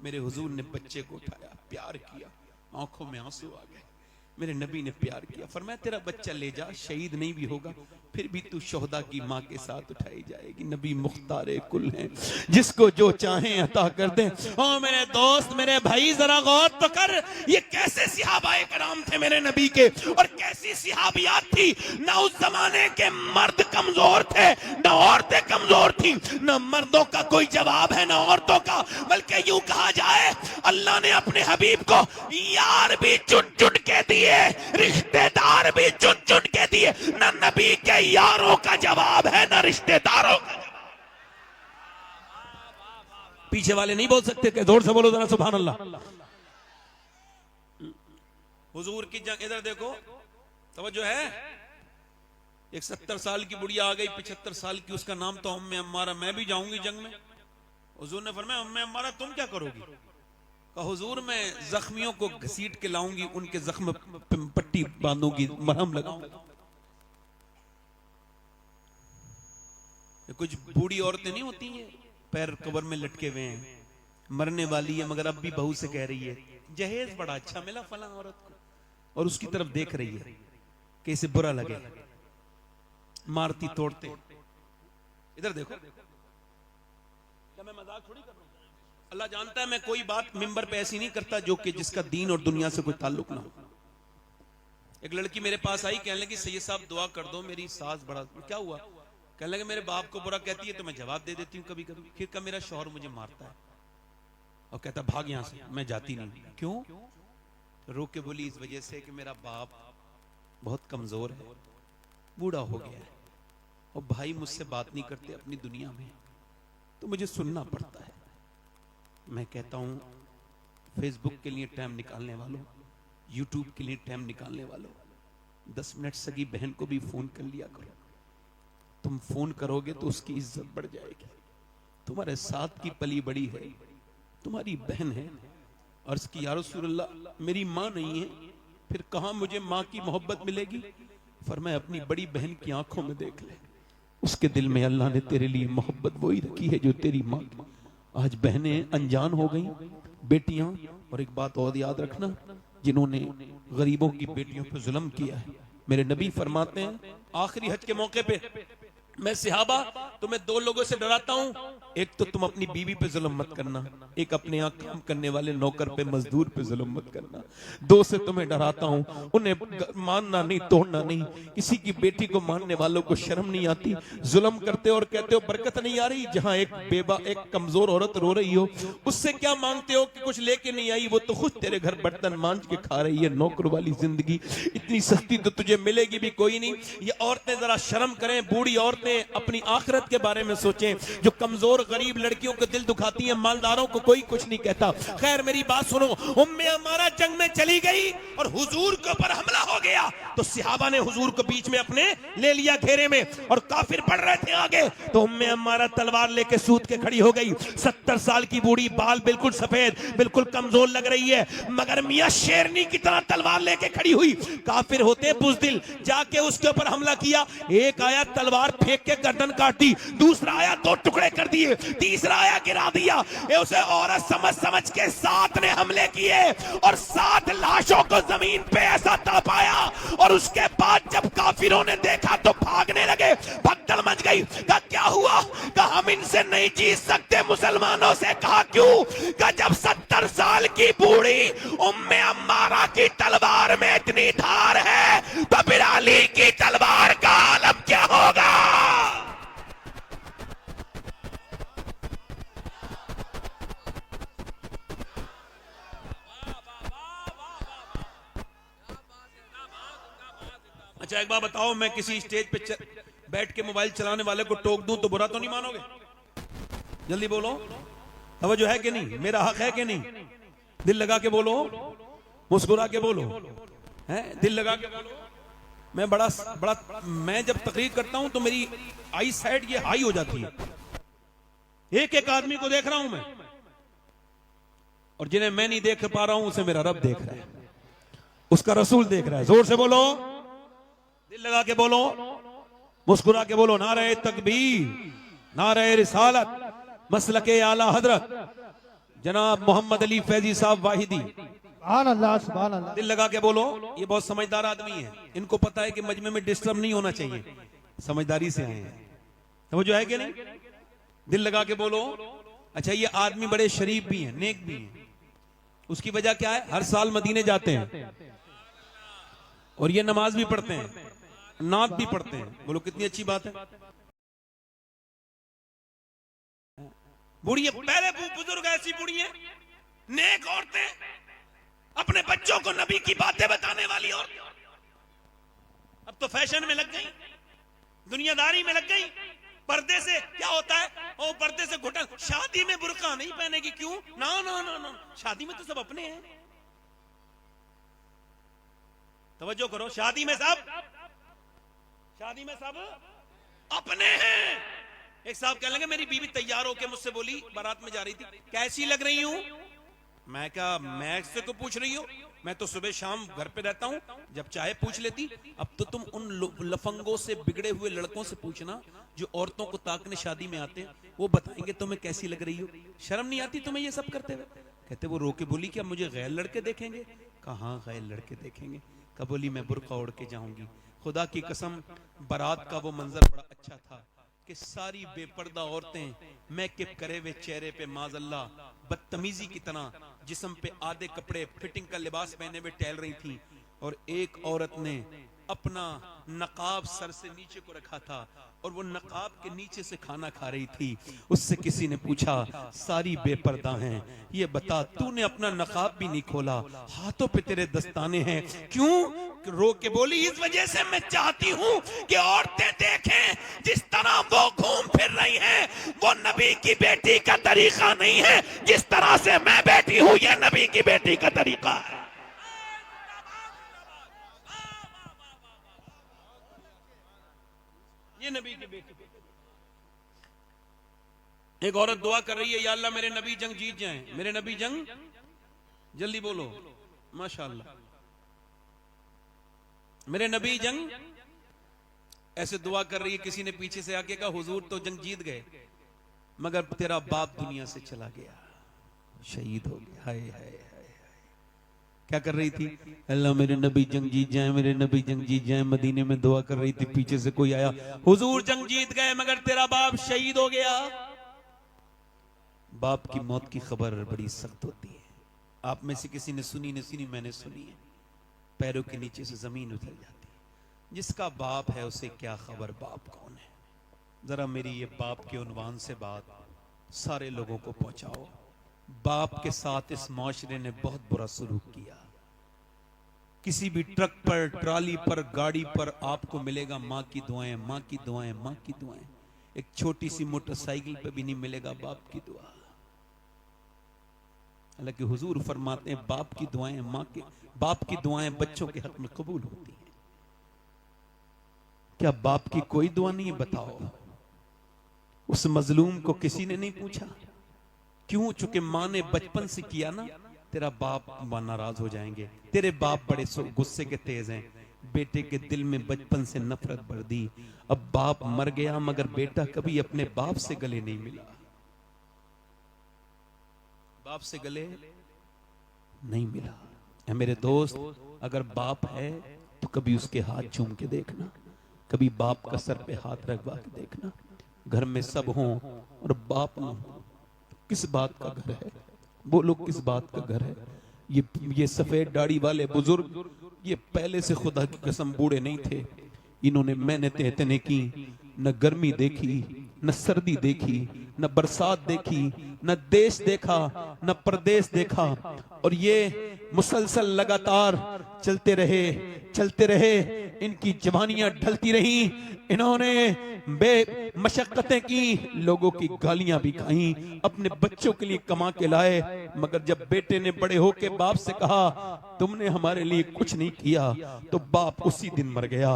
मेरे हुजूर ने बच्चे को उठाया, प्यार किया, आंखों में आंसू आ गए। मेरे नबी ने प्यार किया, फरमाया तेरा बच्चा ले जा, शहीद नहीं भी होगा फिर भी तू शोहदा की माँ के साथ उठाई जाएगी। नबी मुख्तारे कुल हैं, जिसको जो चाहें अता कर दें। ओ मेरे दोस्त, मेरे भाई, जरा गौर तो कर, ये कैसे सहाबाए कराम थे मेरे नबी के, और कैसी सहाबियात थी। न उस जमाने के मर्द कमजोर थे, न औरतें कमजोर थी, न मर्दों का कोई जवाब है न औरतों का, बल्कि यूं कहा जाए अल्लाह ने अपने हबीब को यार भी चुन चुन के दिए, रिश्तेदार भी चुन चुन के दिए। ना नबी के यारों का जवाब है, ना रिश्तेदारों का। पीछे वाले नहीं बोल सकते, कि जोर से बोलो जरा सुभान अल्लाह। हुजूर की जंग, इधर देखो, तवज्जो है। एक 70 साल की बुढ़िया आ गई, 75 साल की, उसका नाम तो उम्मे अम्मारा। मैं भी जाऊंगी जंग में। हुजूर ने फरमाया उम्मे अम्मारा तुम क्या करोगी? कहा हुजूर मैं जख्मियों को घसीट के लाऊंगी, उनके जख्म पट्टी बांधूंगी, मरहम लगाऊंगी। कुछ बूढ़ी औरतें नहीं होती हैं, पैर कब्र में लटके हुए हैं, मरने वाली है, मगर अब भी बहू से कह रही है जहेज बड़ा अच्छा मिला फला औरत को, और उसकी तरफ देख रही है कि इसे बुरा लगे, मारती तोड़ते। इधर देखो, क्या मैं मजाक थोड़ी कर रहा हूं? अल्लाह जानता है मैं कोई बात मिंबर पे ऐसी नहीं करता जो कि जिसका दीन और दुनिया से कोई ताल्लुक ना हो। एक लड़की मेरे पास आई, कहने लगी सैयद साहब दुआ कर दो, मेरी सास बड़ा। क्या हुआ? कहने लगे मेरे बाप को बुरा कहती है तो मैं जवाब दे देती हूँ कभी कभी, फिर कब मेरा शौहर मुझे मारता है और कहता भाग यहां से, मैं जाती नहीं। क्यों? रो के बोली इस वजह से कि मेरा बाप बहुत कमजोर है, बूढ़ा हो गया है, और भाई मुझसे बात नहीं करते अपनी दुनिया में, तो मुझे सुनना पड़ता है। मैं कहता हूं फेसबुक के लिए टाइम निकालने वालों, यूट्यूब के लिए टाइम निकालने वालों, 10 मिनट सगी बहन को भी फोन कर लिया करो। तुम फोन करोगे तो उसकी इज्जत बढ़ जाएगी। तुम्हारे साथ की पली बड़ी है, तुम्हारी बहन है। अर्ज की या रसूलल्लाह मेरी माँ नहीं है, फिर कहां मुझे माँ की मोहब्बत मिलेगी? फरमाया अपनी बड़ी बहन की आंखों में देख ले, उसके दिल में अल्लाह ने तेरे लिए मोहब्बत वही रखी है जो तेरी माँ की। आज बहनें अनजान हो गई, बेटियां। और एक बात और याद रखना, जिन्होंने गरीबों की बेटियों पर जुल्म किया है, मेरे नबी फरमाते हैं आखिरी हज के मौके पे, मैं सिहाबा तुम्हें 2 लोगों से डराता हूं, एक तो तुम अपनी बीवी पे जुल्म मत करना, एक अपने यहाँ काम करने वाले नौकर पे, मजदूर पे जुल्म मत करना। 2 से तुम्हें डराता हूं, उन्हें मानना नहीं, तोड़ना नहीं। किसी की बेटी को मानने वालों को शर्म नहीं आती, जुल्म करते और कहते हो बरकत नहीं आ रही। जहां एक कमजोर औरत रो रही हो, उससे क्या मांगते हो कि कुछ लेके नहीं आई, वो तो खुद तेरे घर बर्तन मांझ के खा रही है। नौकर वाली जिंदगी इतनी सस्ती तो तुझे मिलेगी भी कोई नहीं। ये औरतें जरा शर्म करें, बूढ़ी औरतें अपनी आखिरत के बारे में सोचें। जो कमजोर गरीब लड़कियों को दिल दुखाती है, मालदारों को कोई कुछ नहीं कहता। खैर मेरी बात सुनो, उम्मे अम्मारा जंग में चली गई और हुजूर के ऊपर हमला हो गया, तो सहाबा ने हुजूर को बीच में अपने ले लिया घेरे में, और काफिर बढ़ रहे थे आगे, तो उम्मे अम्मारा तलवार लेके सूत के खड़ी हो गई। 70 साल की बूढ़ी, बाल बिल्कुल सफेद, बिल्कुल कमजोर लग रही है, मगर मियां शेरनी की तरह तलवार लेके खड़ी हुई। काफिर होते बुजदिल, जाके उसके ऊपर हमला किया। एक आया तलवार फेंक के गर्दन काट दी, दूसरा आया 2 टुकड़े कर दिए, तीसरा आया गिरा दिया। उसे औरत समझ समझ के 7 ने हमले किए और 7 लाशों को जमीन पे ऐसा तड़पाया। और उसके बाद जब काफिरों ने देखा तो भागने लगे, भगदड़ मच गई। कहा क्या हुआ? कहा हम इनसे नहीं जीत सकते मुसलमानों से। कहा क्यों? कहा जब 70 साल की बूढ़ी उम्मे अम्मारा की तलवार में इतनी धार है, तो फिर अली की तलवार का आलम क्या होगा? अच्छा एक बात बताओ, मैं किसी स्टेज पे बैठ के मोबाइल चलाने वाले को टोक दूं तो बुरा तो नहीं मानोगे? जल्दी बोलो, तवज्जो है कि नहीं? मेरा हक है कि नहीं? दिल लगा के बोलो, मुस्कुरा के बोलो, है दिल लगा के बोलो। मैं मैं जब तकरीर करता हूं तो मेरी आई साइड ये हाई हो जाती है। एक एक आदमी को देख रहा हूं मैं, और जिन्हें मैं नहीं देख पा रहा हूं उसे मेरा रब देख रहा है, उसका रसूल देख रहा है। जोर से बोलो, दिल लगा के बोलो, मुस्कुरा के बोलो। नारे तकबीर, नारे रिसालत, मसलके आला हजरत जनाब मोहम्मद अली फैजी साहब वाहिदी। सुभान अल्लाह, सुभान अल्लाह। दिल लगा के बोलो। ये बहुत समझदार आदमी है, इनको पता है कि मजमे में डिस्टर्ब नहीं होना चाहिए, समझदारी से आए हैं। समझो है कि नहीं? दिल लगा के बोलो। अच्छा ये आदमी बड़े शरीफ भी हैं, नेक भी हैं। उसकी वजह क्या है? हर साल मदीने जाते हैं और ये नमाज भी पढ़ते हैं, नात भी पढ़ते हैं। बोलो कितनी अच्छी बात है। बूढ़ी पहले बुजुर्ग ऐसी बूढ़ी है, नेक औरतें, अपने बच्चों को नबी की बातें बताने वाली औरतें अब तो फैशन में लग गई, दुनियादारी में लग गई। पर्दे से क्या होता है? ओ पर्दे से घुटन, शादी में बुर्का नहीं पहनेगी, क्यों? ना ना ना ना, शादी में तो सब अपने हैं। तवज्जो करो, शादी में सब अपने हैं। एक साहब कह लेंगे मेरी बीवी तैयार होके मुझसे बोली, बारात में जा रही थी, कैसी लग रही हूं? मैं क्या, मैं से तो पूछ रही हूं, मैं तो सुबह शाम घर पे रहता हूं, जब चाहे पूछ लेती। अब तो तुम उन लफंगों से, बिगड़े हुए लड़कों से पूछना जो औरतों को ताकने शादी में आते हैं, वो बताएंगे तुम्हें कैसी लग रही हो। शर्म नहीं आती तुम्हें ये सब करते हुए? कहते वो रो के बोली क्या मुझे गैर लड़के देखेंगे? कहाँ गैर लड़के देखेंगे? कब बोली मैं बुर्का ओढ़ के जाऊंगी। खुदा की कसम, बारात का वो मंजर बड़ा अच्छा था कि सारी बेपर्दा औरतें मेकअप करे हुए चेहरे पे माजल्ला बदतमीजी की तरह जिस्म पे आधे कपड़े फिटिंग का लिबास पहने हुए टहल रही थी, और एक औरत ने अपना नकाब सर से नीचे को रखा था और वो नकाब के नीचे से खाना खा रही थी। उससे किसी ने पूछा, सारी बेपर्दा हैं, ये बता तूने अपना नकाब भी नहीं खोला, हाथों पे तेरे दस्ताने हैं, क्यों? रो के बोली, इस वजह से मैं चाहती हूँ कि औरतें देखें जिस तरह वो घूम फिर रही हैं, वो नबी की बेटी का तरीका नहीं है। जिस तरह से मैं बैठी हूँ, ये नबी की बेटी का तरीका है। ये नबी की बेटी। एक औरत दुआ कर रही है, या अल्लाह मेरे नबी जंग जीत जाएं, मेरे नबी जंग, जल्दी बोलो माशाअल्लाह, मेरे नबी जंग। ऐसे दुआ कर रही है, किसी ने पीछे से आके कहा, हुजूर तो जंग जीत गए मगर तेरा बाप दुनिया से चला गया, शहीद हो गया। हाय हाय हाय। क्या कर रही थी? अल्लाह मेरे नबी जंग जीत जाए, मेरे नबी जंग जीत जाए। मदीने में दुआ कर रही थी, पीछे से कोई आया, हुजूर जंग जीत गए मगर तेरा बाप शहीद हो गया। बाप की मौत की खबर बड़ी सख्त होती है। आप में से किसी ने सुनी नहीं सुनी, मैंने सुनी है। पैरों के नीचे से जमीन उतर जाती है। जिसका बाप है उसे क्या खबर बाप कौन है। जरा मेरी ये बाप के उन्वान से बात सारे लोगों को पहुंचाओ। बाप के साथ इस माशरे ने बहुत बुरा सलूक किया। किसी भी ट्रक पर, ट्राली पर, गाड़ी पर आपको मिलेगा माँ की दुआएं, माँ की दुआएं, माँ की दुआएं। एक छोटी सी मोटरसाइकिल पे भी नहीं मिलेगा बाप की दुआ। हालांकि हुजूर फरमाते हैं बाप की दुआएं, बाप की दुआएं बच्चों के हक में कबूल होती हैं। क्या बाप की कोई दुआ नहीं? बताओ। उस मजलूम को किसी ने नहीं पूछा क्यों? चूंकि माँ ने बचपन से किया ना, तेरा बाप नाराज हो जाएंगे, तेरे बाप बड़े गुस्से के तेज हैं। बेटे के दिल में बचपन से नफरत भर दी। अब बाप मर गया मगर बेटा कभी अपने बाप से गले नहीं मिला, बाप से गले नहीं मिला। है मेरे दोस्त, अगर बाप है तो कभी उसके हाथ चूम के देखना, कभी बाप का सर पे हाथ रखवा के देखना। घर में सब हों और बाप ना हो, किस बात का घर है? बोलो किस बात का घर है? ये सफेद दाढ़ी वाले बुजुर्ग, ये पहले से खुदा की कसम बूढ़े नहीं थे। इन्होंने मेहनतें इतने की, न गर्मी देखी, न सर्दी देखी, न बरसात देखी, न देश देखा, न प्रदेश देखा, और ये मुसलसल लगातार चलते रहे। इनकी जवानियां ढलती रही। इन्होंने बेमशक्कतें की, लोगों की गालियां भी खाई, अपने बच्चों के लिए कमा के लाए। मगर जब बेटे ने बड़े होके बाप से कहा तुमने हमारे लिए कुछ नहीं किया, तो बाप उसी दिन मर गया।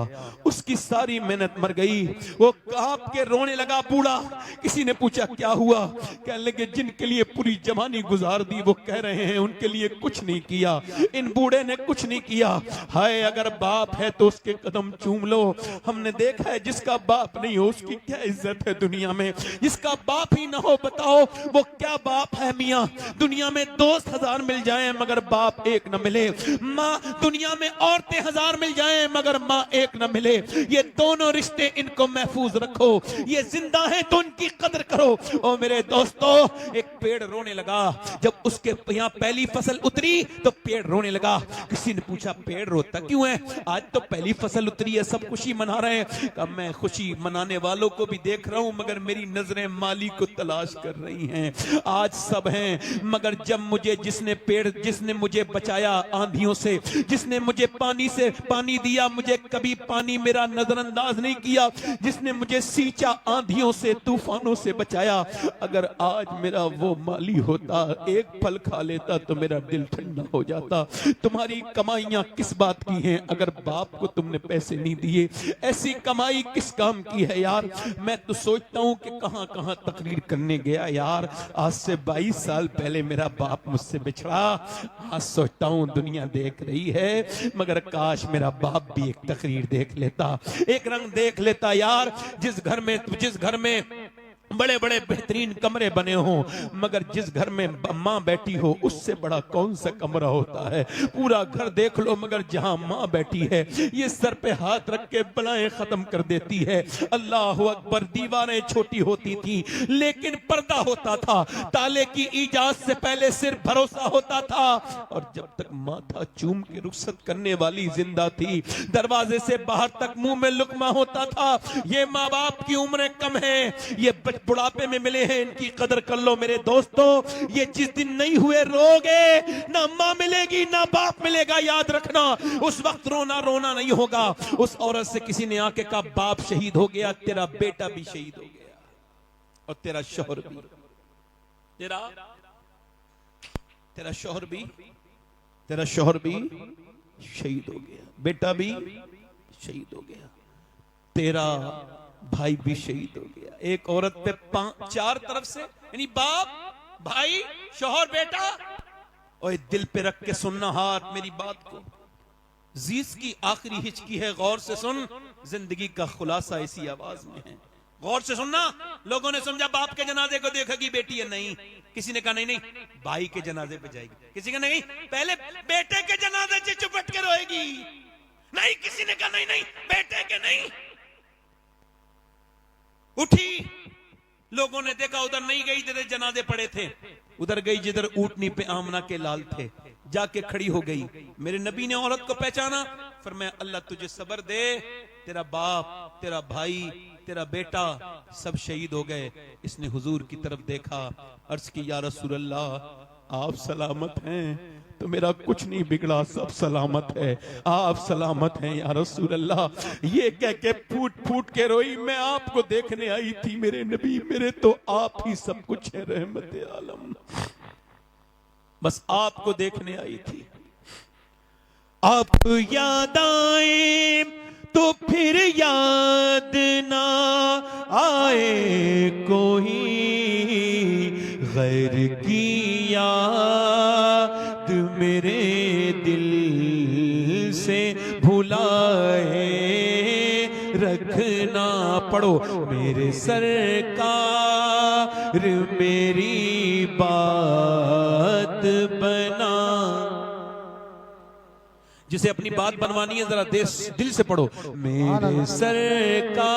उसकी सारी मेहनत मर गई। वो कांप के रोने लगा बूढ़ा। किसी ने पूछा क्या हुआ? कहने लगे जिनके लिए पूरी जवानी गुजार दी वो कह रहे हैं उनके लिए कुछ नहीं किया। इन बूढ़े ने कुछ नहीं किया। हाय, अगर बाप है तो उसके कदम चूम लो। हमने देखा है जिसका बाप नहीं हो उसकी क्या इज्जत है दुनिया में। जिसका बाप ही ना हो, बताओ वो क्या बाप है मियाँ। दुनिया में दोस्त 1000 मिल जाएं मगर बाप एक न मिले माँ दुनिया में औरतें 1000 मिल जाएं मगर माँ एक न मिले, ये दोनों रिश्ते इनको महफूज रखो, ये जिंदा है तो उनकी कदर करो। ओ मेरे दोस्तों, एक पेड़ रोने लगा जब उसके यहाँ पहली फसल उतरी तो पेड़ रोने लगा। किसी ने पूछा पेड़ रोता क्यों है? आज तो पहली फसल उतरी है, सब खुशी मना रहे हैं। कहा मैं खुशी मनाने वालों को भी देख रहा हूं मगर मेरी नजरें माली को तलाश कर रही हैं। आज सब हैं मगर जब मुझे जिसने मुझे बचाया आंधियों से, जिसने मुझे पानी दिया, मुझे कभी पानी मेरा नजरअंदाज नहीं किया, जिसने मुझे सींचा आंधियों से तूफानों से बचाया, अगर आज मेरा वो माली होता एक फल खा लेता तो मेरा दिल ठंडा हो जाता। तुम्हारी कमाइयां किस बात की हैं अगर बाप को तुमने पैसे नहीं दिए? ऐसी कमाई किस काम की है यार? मैं तो सोचता हूं कि कहां कहां तकरीर करने गया यार। आज से 22 साल पहले मेरा बाप मुझसे बिछड़ा, आज सोचता हूं दुनिया देख रही है मगर काश मेरा बाप भी एक तकरीर देख लेता, एक रंग देख लेता यार। जिस घर में बड़े बड़े बेहतरीन कमरे बने हों मगर जिस घर में माँ बैठी हो उससे बड़ा कौन सा कमरा होता है? पूरा घर देख लो मगर जहां माँ बैठी है ये सर पे हाथ रख के बलाएं खत्म कर देती है। अल्लाह अकबर। दीवारें छोटी होती थी लेकिन पर्दा होता था, ताले की इजाजत से पहले सिर्फ भरोसा होता था, और जब तक माथा चूम के रुखसत करने वाली जिंदा थी दरवाजे से बाहर तक मुंह में लुकमा होता था। ये माँ बाप की उम्रें कम है, ये बुढ़ापे में मिले हैं, इनकी कदर कर लो मेरे दोस्तों। ये जिस दिन नहीं हुए रोगे, ना माँ मिलेगी ना बाप मिलेगा, याद रखना उस वक्त रोना रोना नहीं होगा। उस औरत से किसी ने आके कहा बाप शहीद हो गया, तेरा बेटा भी शहीद हो गया और तेरा शौहर भी, तेरा शौहर भी शहीद हो गया, बेटा भी शहीद हो गया, तेरा भाई भी शहीद हो गया। एक औरत पे 4 तरफ से, यानी बाप, भाई, शौहर, बेटा। और दिल पे रख के सुनना हाथ मेरी बात को। जीस की आखिरी हिचकी है, गौर से सुन, जिंदगी का खुलासा इसी आवाज में है। गौर से सुनना। लोगों ने समझा बाप के जनाजे को देखेगी बेटी है, नहीं। किसी ने कहा नहीं नहीं भाई के जनाजे पे जाएगी, किसी का नहीं पहले बेटे के जनाजे से चुपट के रोएगी, नहीं। किसी ने कहा नहीं नहीं बेटे के नहीं। उठी, लोगों ने देखा उधर नहीं गई जिधर जनाजे पड़े थे, उधर गई जिधर ऊंटनी पे आमना के लाल थे, जाके खड़ी हो गई। मेरे नबी ने औरत को पहचाना, फरमाया अल्लाह तुझे सब्र दे, तेरा बाप, तेरा भाई, तेरा बेटा सब शहीद हो गए। इसने हुजूर की तरफ देखा, अर्ज की या रसूल अल्लाह आप सलामत हैं? तो मेरा कुछ नहीं बिगड़ा, सब सलामत है, आप सलामत हैं या रसूल अल्लाह। ये कह के फूट फूट के रोई, मैं आपको देखने आई थी मेरे नबी, मेरे तो आप ही सब कुछ है, रहमत आलम, बस आपको देखने आई थी। आप याद आए तो फिर याद ना आए कोई, गैर की याद मेरे दिल से भुलाए रखना। पढ़ो मेरे सरकार मेरी बात बना। जिसे अपनी बात बनवानी है जरा दिल से पढ़ो, मेरे सरकार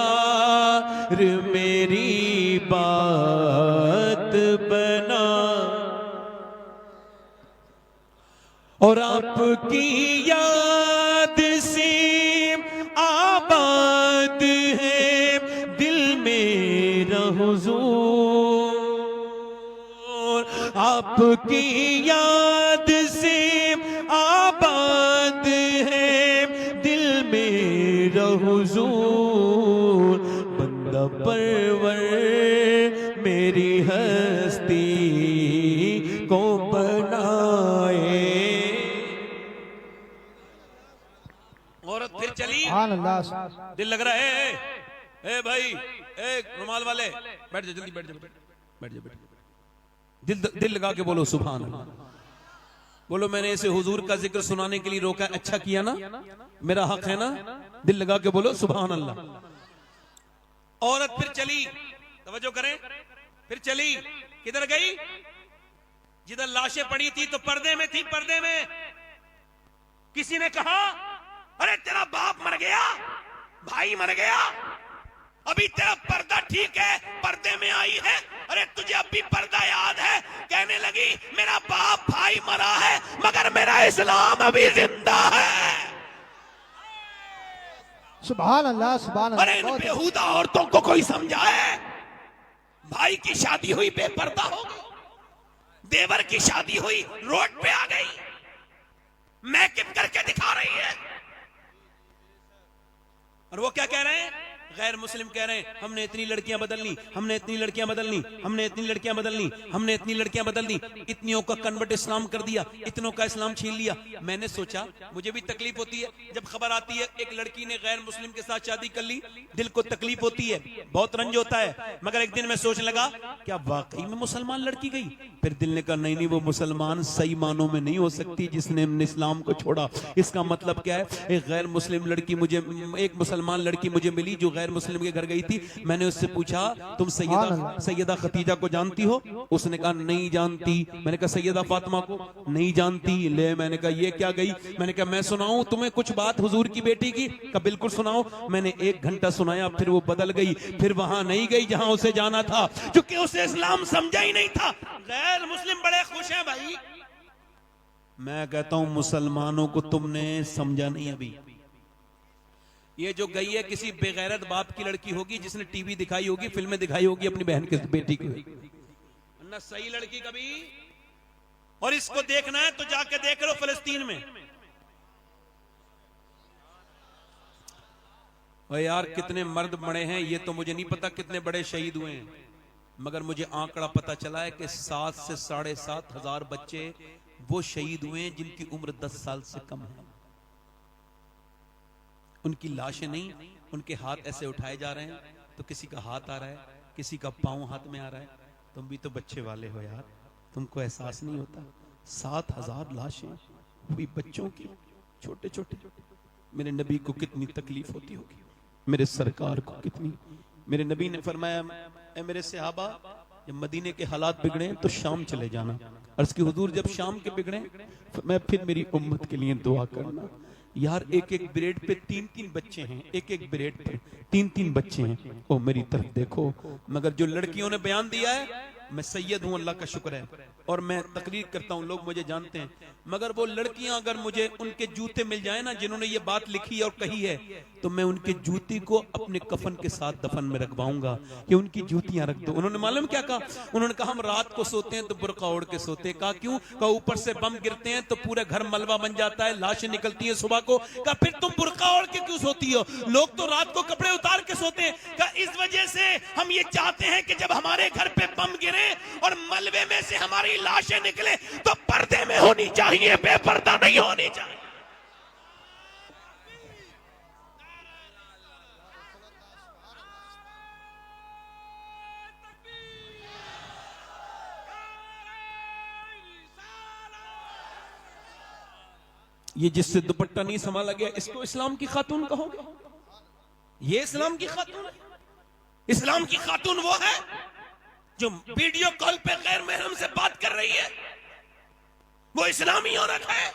मेरी बात बना, और आपकी याद से आबाद है दिल मेरा हुजूर, आपकी याद से आबाद है दिल मेरा हुजूर, बंदा परवर मेरी हस्ती को बनाए। औरत फिर चली, दिल लग रहा है, ए भाई, ए रुमाल वाले बैठ जा, जल्दी बैठ जा, बैठ जा, दिल लगा के बोलो सुभान अल्लाह। बोलो मैंने इसे हुजूर का जिक्र सुनाने के लिए रोका, अच्छा किया ना, मेरा हक है ना। दिल लगा के बोलो सुभान अल्लाह। औरत फिर चली, तवज्जो करें, फिर चली, किधर गई? जिधर लाशें पड़ी थी तो पर्दे में थी, पर्दे में किसी ने कहा अरे तेरा बाप मर गया, भाई मर गया, अभी तेरा पर्दा ठीक है, पर्दे में आई है, अरे तुझे अभी पर्दा याद है? कहने लगी मेरा बाप भाई मरा है मगर मेरा इस्लाम अभी जिंदा है। सुभान अल्लाह सुभान अरे इन अल्लाह। बेहुदा औरतों को कोई समझाए? भाई की शादी हुई बेपर्दा हो गई, देवर की शादी हुई रोड पे आ गई, मेकअप करके दिखा रही है। और वो क्या कह रहे हैं? गैर मुस्लिम कह रहे हैं हमने इतनी लड़कियां बदलनी, हमने इतनी लड़कियां बदलनी, हमने इतनी लड़कियां बदलनी, हमने इतनी लड़कियां बदलनी, इतनियों का कन्वर्ट इस्लाम कर दिया, इतनों का इस्लाम छीन लिया। मैंने सोचा, मुझे भी तकलीफ होती है जब खबर आती है एक लड़की ने गैर मुस्लिम के साथ शादी कर ली, दिल को तकलीफ होती है, बहुत रंज होता है। मगर एक दिन मैं सोचने लगा क्या वाकई में मुसलमान लड़की गई? फिर दिल ने कहा नहीं नहीं, वो मुसलमान सही मानों में नहीं हो सकती जिसने इस्लाम को छोड़ा। इसका मतलब क्या है? एक गैर मुस्लिम लड़की मुझे, एक मुसलमान लड़की मुझे मिली जो गैर मुस्लिम के घर गई थी। मैंने उससे पूछा तुम सैयदा खतीजा को जानती हो? उसने कहा नहीं जानती। मैंने कहा सैयदा फातिमा को? नहीं जानती। ले मैंने कहा ये क्या गई? मैंने कहा मैं सुनाऊं तुम्हें कुछ बात हुजूर की बेटी की? कहा बिल्कुल सुनाओ। मैंने 1 घंटा सुनाया, फिर वो बदल गई, फिर वहां नहीं गई जहां उसे जाना था, क्योंकि उसे इस्लाम समझा ही नहीं था। गैर मुस्लिम बड़े खुश हैं भाई। मैं कहता हूं मुसलमानों को तुमने समझा नहीं अभी। ये जो गई है किसी बेगैरत बाप की लड़की होगी जिसने टीवी दिखाई होगी, फिल्में दिखाई होगी अपनी बहन की बेटी की, ना सही लड़की कभी। और इसको देखना है तो जाके देख लो फिलिस्तीन में। और यार कितने मर्द मरे हैं ये तो मुझे नहीं पता, कितने बड़े शहीद हुए हैं, मगर मुझे आंकड़ा पता चला है कि 7 से 7.5 हजार बच्चे वो शहीद हुए हैं जिनकी उम्र 10 साल से कम है। उनकी लाशें नहीं, उनके हाथ ऐसे उठाए जा रहे हैं, तो किसी का हाथ आ रहा है, किसी का पांव हाथ में आ रहा है। तुम भी तो बच्चे वाले हो यार, तुमको एहसास नहीं होता? 7,000 लाशें हुई बच्चों की, छोटे छोटे। मेरे नबी को कितनी तकलीफ होती होगी, मेरे सरकार को कितनी। मेरे नबी ने फरमाया ऐ मेरे सहाबा, जब मदीने के हालात बिगड़े तो शाम चले जाना। अर्ज़ की हुजूर जब शाम के बिगड़े मैं फिर मेरी उम्मत के लिए दुआ करना। यार एक एक ब्रेड पे 3-3 बच्चे हैं, एक एक ब्रेड पे 3-3 बच्चे हैं। ओ मेरी तरफ देखो। मगर जो लड़कियों ने बयान दिया है, मैं सैयद हूं, अल्लाह का शुक्र है, और मैं तकरीर करता हूं, लोग मुझे जानते हैं। मगर वो लड़कियां अगर मुझे उनके जूते मिल जाए ना जिन्होंने ये बात लिखी और कही है, तो मैं उनके जूती को अपने कफन के साथ दफन में रखवाऊंगा कि उनकी जूतियां रख दो। उन्होंने मालूम क्या कहा? उन्होंने कहा हम रात को सोते हैं तो बुर्का ओढ़ के सोते हैं। कहा क्यों? कहा ऊपर से बम गिरते हैं तो पूरे घर मलबा बन जाता है, लाशें निकलती हैं सुबह को। कहा फिर तुम बुर्का ओढ़ के क्यों सोती हो? लोग तो रात को कपड़े उतार के सोते हैं। कहा इस वजह से हम ये चाहते हैं कि जब हमारे घर पे बम गिरे और मलबे में से हमारी लाशें निकले तो पर्दे में होनी चाहिए, बेपर्दा नहीं होनी चाहिए। ये जिससे दुपट्टा नहीं संभाला गया इसको इस्लाम की खातून कहोगे? ये इस्लाम की खातून है? इस्लाम की खातून वो है जो वीडियो कॉल पे गैर महरम से बात कर रही है, वो इस्लामी औरत है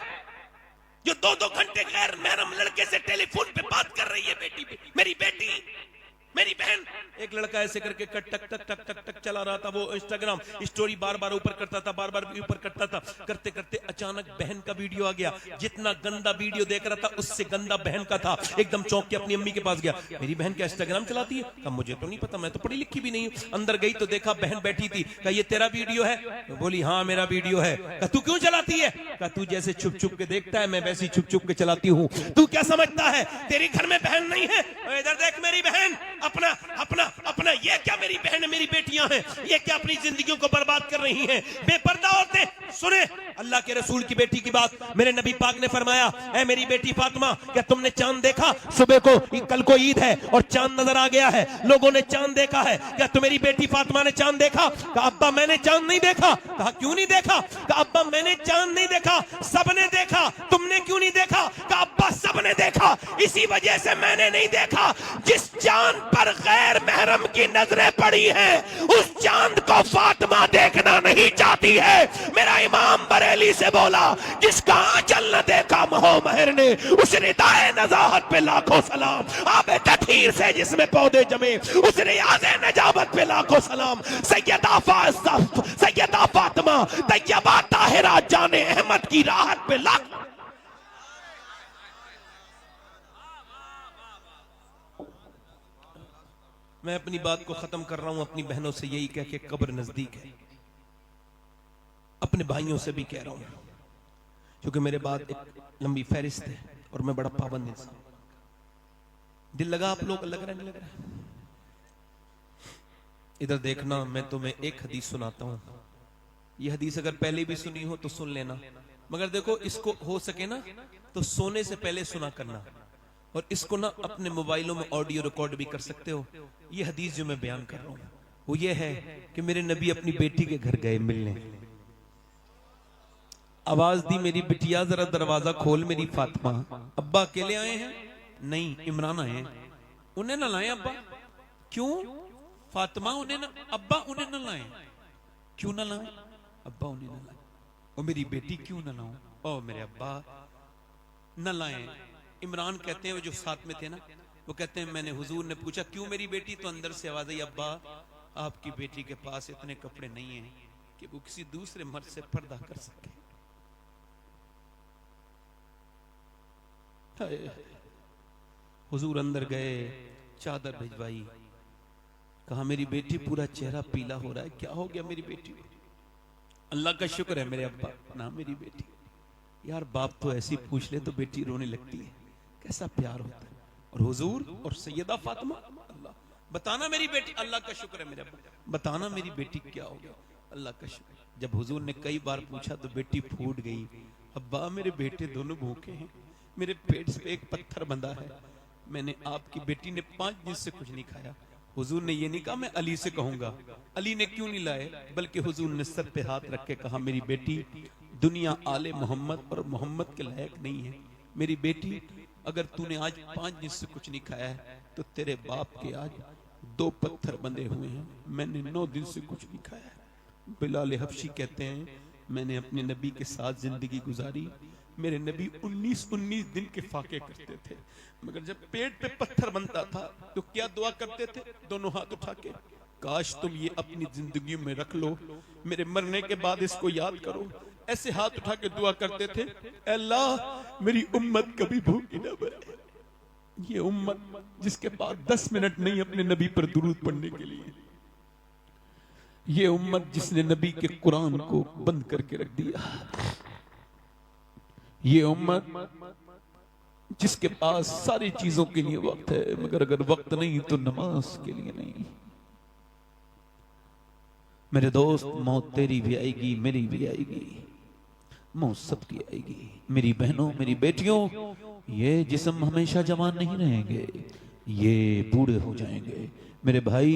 जो 2-2 घंटे गैर महरम लड़के से टेलीफोन पे बात कर रही है। बेटी, मेरी बेटी, मेरी बहन। एक लड़का ऐसे करके टक टक टक टक टक टक चला रहा था, वो इंस्टाग्राम स्टोरी बार बार ऊपर करता था, बार बार ऊपर करता था। करते करते अचानक बहन का वीडियो आ गया। जितना गंदा वीडियो देख रहा था उससे गंदा बहन का था। एकदम चौंक के अपनी अम्मी के पास गया, मेरी बहन क्या इंस्टाग्राम चलाती है? कहा मुझे तो नहीं पता, मैं तो पढ़ी लिखी भी नहीं हूं। अंदर गई तो देखा बहन बैठी थी। कहा ये तेरा वीडियो है? बोली हाँ मेरा वीडियो है। कहा तू क्यों चलाती है? कहा तू जैसे छुप छुप के देखता है मैं वैसे छुप छुप के चलाती हूँ। तू क्या समझता है तेरी घर में बहन नहीं है? इधर देख मेरी बहन, अपना अपना अपना। ये क्या मेरी बहन मेरी बेटियां हैं, ये क्या अपनी जिंदगियों को बर्बाद कर रही हैं? बेपर्दा औरतें। सुने अल्लाह के रसूल की बेटी की बात। मेरे नबी पाक ने फरमाया ऐ मेरी बेटी फातिमा, क्या तुमने चांद देखा? सुबह को, कल को ईद है और चांद नजर आ गया है, लोगों ने चांद देखा है, क्या तुम्हारी बेटी फातिमा ने चांद देखा? कहा अब्बा मैंने चांद नहीं देखा। कहा क्यों नहीं देखा? कहा अब्बा मैंने चांद नहीं देखा, सबने देखा, तुमने क्यों नहीं देखा? कहा अब्बा सबने देखा। इसी वजह से मैंने नहीं देखा जिस चांद पर गैर महरम की नजरें पड़ी हैं उस चांद को फातिमा देखना नहीं चाहती है। मेरा इमाम बरेली से बोला जिसका आंचल न देखा महर ने उस रिदाए नजाहत पे लाखों सलाम। आबे तथीर से जिसमें पौधे जमे उस रियाज़े नजावत पे लाखों सलाम। सैयदा फातिमा तैयबा ताहिरा जाने अहमद की राहत पे लाख। मैं अपनी बात को खत्म कर रहा हूं अपनी बहनों से यही कह के कब्र नजदीक है। अपने भाइयों से भी कह रहा हूं क्योंकि मेरे बाद एक लंबी फहरिस्त है और मैं बड़ा पाबंद इंसान। दिल लगा आप लोग? लग रहा है नहीं लग रहा? इधर देखना, मैं तुम्हें एक हदीस सुनाता हूं। यह हदीस अगर पहले भी सुनी हो तो सुन लेना, मगर देखो इसको हो सके ना तो सोने से पहले सुना करना, और इसको ना अपने मोबाइलों में ऑडियो रिकॉर्ड भी कर सकते हो। यह हदीस जो मैं बयान कर रहा हूं वो ये है कि मेरे नबी अपनी बेटी के घर गए मिलने। आवाज दी, मेरी बिटिया जरा दरवाजा खोल मेरी फातिमा। अब्बा अकेले आए हैं? नहीं, इमरान आए हैं। उन्हें ना लाए अब्बा? क्यों? फातिमा उन्हें ना, अब्बा उन्हें ना लाए। क्यों ना लाए अब्बा? उन्हें ना लाए। और मेरी बेटी क्यों ना लाऊं? ओ मेरे अब्बा न लाए। इमरान कहते हैं वो जो साथ में थे ना, वो कहते हैं मैंने हुजूर ने पूछा क्यों मेरी बेटी, तो अंदर से आवाज आई अब्बा आपकी बेटी के पास इतने कपड़े नहीं हैं कि वो किसी दूसरे मर्द से पर्दा कर सके। हुजूर अंदर गए, चादर भिजवाई, कहा मेरी बेटी पूरा चेहरा पीला हो रहा है, क्या हो गया मेरी बेटी? अल्लाह का शुक्र है मेरे अब्बा ना मेरी बेटी। यार बाप तो ऐसी पूछ ले तो बेटी रोने लगती है, कैसा प्यार होता है। और हुजूर और सैयदा फातिमा, अल्लाह बताना मेरी बेटी, अल्लाह का शुक्र है मेरे अब्बा, बताना मेरी बेटी क्या हो गया, अल्लाह का शुक्र। जब हुजूर ने कई बार पूछा तो बेटी फूट गई, अब्बा मेरे बेटे दोनों भूखे हैं, मेरे पेट से एक पत्थर बंधा है, मैंने आपकी बेटी ने 5 दिन से कुछ नहीं खाया। हुजूर ने ये नहीं कहा मैं अली से कहूंगा, अली ने क्यों नहीं लाए, बल्कि हुजूर ने सर पे हाथ रख के कहा मेरी बेटी दुनिया आले मोहम्मद और मोहम्मद के लायक नहीं है। मेरी बेटी अगर तूने आज 5 दिन से कुछ नहीं खाया है तो तेरे बाप के आज 2 पत्थर बंधे हुए हैं, मैंने 9 दिन से कुछ नहीं खाया है। बिलाल हबशी कहते हैं मैंने अपने नबी के साथ जिंदगी गुजारी, मेरे नबी 19 दिन के फाके करते थे, मगर जब पेट पे पत्थर बनता था तो क्या दुआ करते थे? दोनों हाथ उठा के, काश तुम ये अपनी जिंदगी में रख लो, मेरे मरने के बाद इसको याद करो। ऐसे हाथ उठा के दुआ करते थे, अल्लाह मेरी उम्मत कभी भूखी न मरे। ये उम्मत जिसके पास 10 मिनट नहीं अपने नबी पर दुरूद पढ़ने के लिए, ये उम्मत जिसने नबी के कुरान को बंद करके रख दिया, ये उम्मत जिसके पास सारी चीजों के लिए वक्त है मगर अगर वक्त नहीं तो नमाज के लिए नहीं। मेरे दोस्त मौत तेरी भी आएगी, मेरी भी आएगी, मौत सबकी आएगी। मेरी बहनों मेरी बेटियों, ये जिस्म हमेशा जवान नहीं रहेंगे, ये बूढ़े हो जाएंगे। मेरे भाई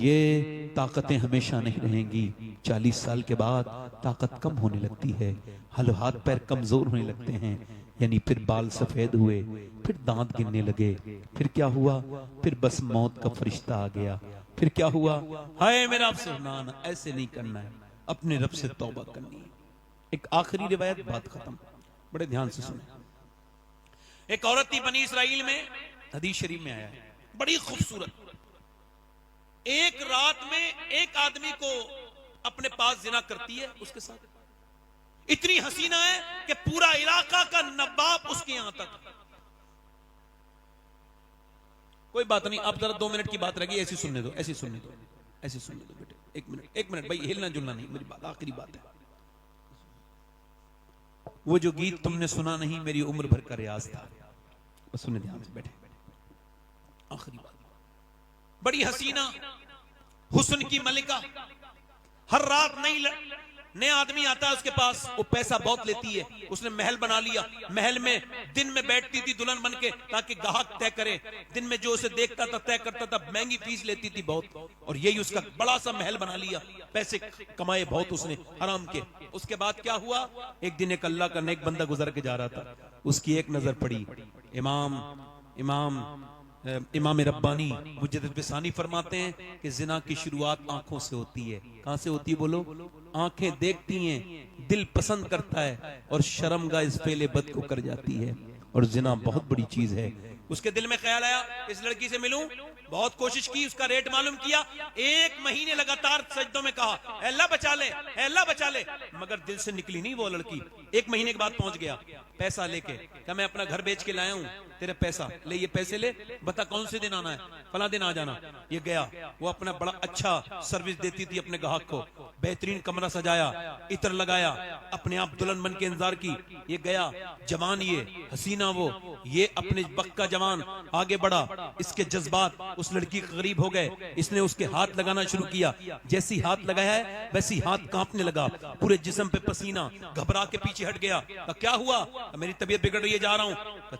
ये ताकतें हमेशा नहीं रहेंगी, 40 साल के बाद ताकत कम होने लगती है, हाथ पैर कमजोर होने लगते हैं, यानी फिर बाल सफेद हुए, फिर दांत गिरने लगे, फिर क्या हुआ? फिर बस मौत का फरिश्ता आ गया। फिर क्या हुआ? हाय मेरा रब से ना, ऐसे नहीं करना है, अपने रब से तौबा करनी है। एक आखिरी रिवायत, बात खत्म, बड़े ध्यान से सुने। एक औरत थी बनी इसराइल में, हदीस शरीफ में आया है, बड़ी खूबसूरत, एक रात में एक आदमी को अपने पास जिना करती है, उसके साथ इतनी हसीना है कि पूरा इलाका का नवाब उसके यहां तक। कोई बात नहीं, आप जरा 2 मिनट की बात रहेगी, ऐसी सुनने दो, ऐसी सुनने दो, ऐसी सुनने दो बेटे, 1 मिनट भाई, हिलना जुलना नहीं, मेरी बात आखिरी बात है। वो जो गीत तुमने सुना नहीं मेरी उम्र भर का रियाज था, सुनने ध्यान से बैठे, आखिरी बात। बड़ी हसीना, हुस्न की मलिका, हर रात नया आदमी आता है उसके पास, वो पैसा बहुत लेती है, उसने महल बना लिया, महल में दिन में बैठती थी दुल्हन बन के ताकि ग्राहक तय करे, दिन में जो उसे देखता था तय करता था, महंगी फीस लेती थी बहुत, और यही उसका बड़ा सा महल बना लिया, पैसे कमाए बहुत उसने हराम के। उसके बाद क्या हुआ? एक दिन एक अल्लाह का नेक बंदा गुजर के जा रहा था, उसकी एक नजर पड़ी, इमाम रब्बानी मुजद्दिद बिसानी फरमाते हैं कि जिना की शुरुआत आंखों से होती है। कहां से होती है बोलो? आंखें देखती हैं, दिल पसंद करता है और शर्मगा इस फेले बद को कर जाती है। और जिना बहुत बड़ी चीज है। उसके दिल में ख्याल आया इस लड़की से मिलूं, बहुत कोशिश की, उसका रेट मालूम किया, 1 महीने लगातार सजदों में कहा अल्लाह बचा ले, अल्लाह बचा ले, मगर दिल से निकली नहीं वो लड़की। 1 महीने के बाद पहुंच गया पैसा लेके, क्या मैं अपना घर बेच के लाया हूं, तेरे पैसा ले, ये पैसे ले, बता कौन से दिन आना है, फला दिन आ जाना। ये गया, वो अपना बड़ा अच्छा सर्विस देती थी अपने ग्राहक को, बेहतरीन कमरा सजाया, इत्र लगाया, अपने आप दुल्हन बन के इंतजार की। ये गया, जवान ये हसीना वो, ये अपने वक्त का जवान आगे बढ़ा, इसके जज्बात उस लड़की के करीब हो गए। इसने उसके हाथ लगाना शुरू किया, जैसी हाथ लगाया है वैसी हाथ कांपने लगा, पूरे जिस्म पे पसीना, घबरा के पीछे हट गया। क्या हुआ? मेरी तबीयत बिगड़ रही है, जा रहा हूं।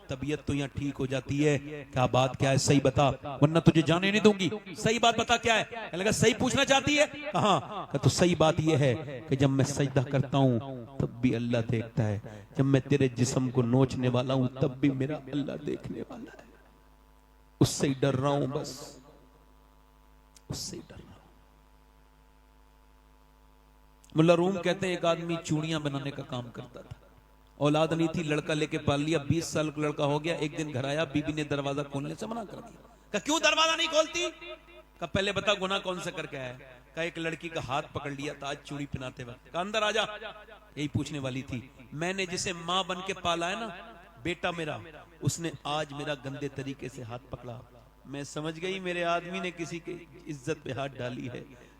तबीयत तो यहाँ ठीक हो जाती है, क्या बात क्या है, सही बता वरना तुझे जाने नहीं दूंगी, सही बात बता क्या है। लगा सही पूछना चाहती है, कहा तो सही बात यह है कि जब मैं सजदा करता हूं तब भी अल्लाह देखता है, जब मैं तेरे जिस्म को नोचने वाला हूं तब भी मेरा अल्लाह देखने वाला है। उससे ही डर रहा हूं, बस उससे ही डर रहा हूं। मुल्ला रूम कहते हैं एक आदमी चूड़ियां बनाने का काम करता था, औलाद नहीं थी, लड़का लेके पाल लिया, 20 साल का लड़का हो गया। एक दिन घर आया, बीबी ने दरवाजा खोलने से मना कर दिया। कहा क्यों दरवाजा नहीं खोलती? कहा पहले बता गुनाह कौन सा करके आया है? कहा एक लड़की का हाथ पकड़ लिया था आज चूड़ी पहनाते वक्त। कहा अंदर आजा। यही पूछने वाली थी, मैंने जिसे माँ बन के पाला है ना, बेटा मेरा, उसने आज मेरा गंदे तरीके से हाथ पकड़ा। मैं समझ गई मेरे आदमी ने किसी की इज्जत पे हाथ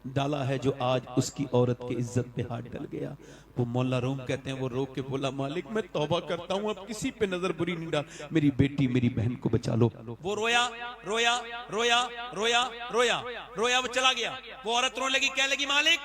डाला है जो आज उसकी औरत की इज्जत पे हाथ डाल गया। वो मौला रूम कहते हैं वो रो के बोला मालिक मैं तौबा करता हूँ, अब किसी पे नजर बुरी नहीं डाल, मेरी बेटी मेरी बहन को बचा लो। वो रोया रोया रोया रोया रोया रोया, वो चला गया। वो औरत रोने लगी, क्या लगी मालिक,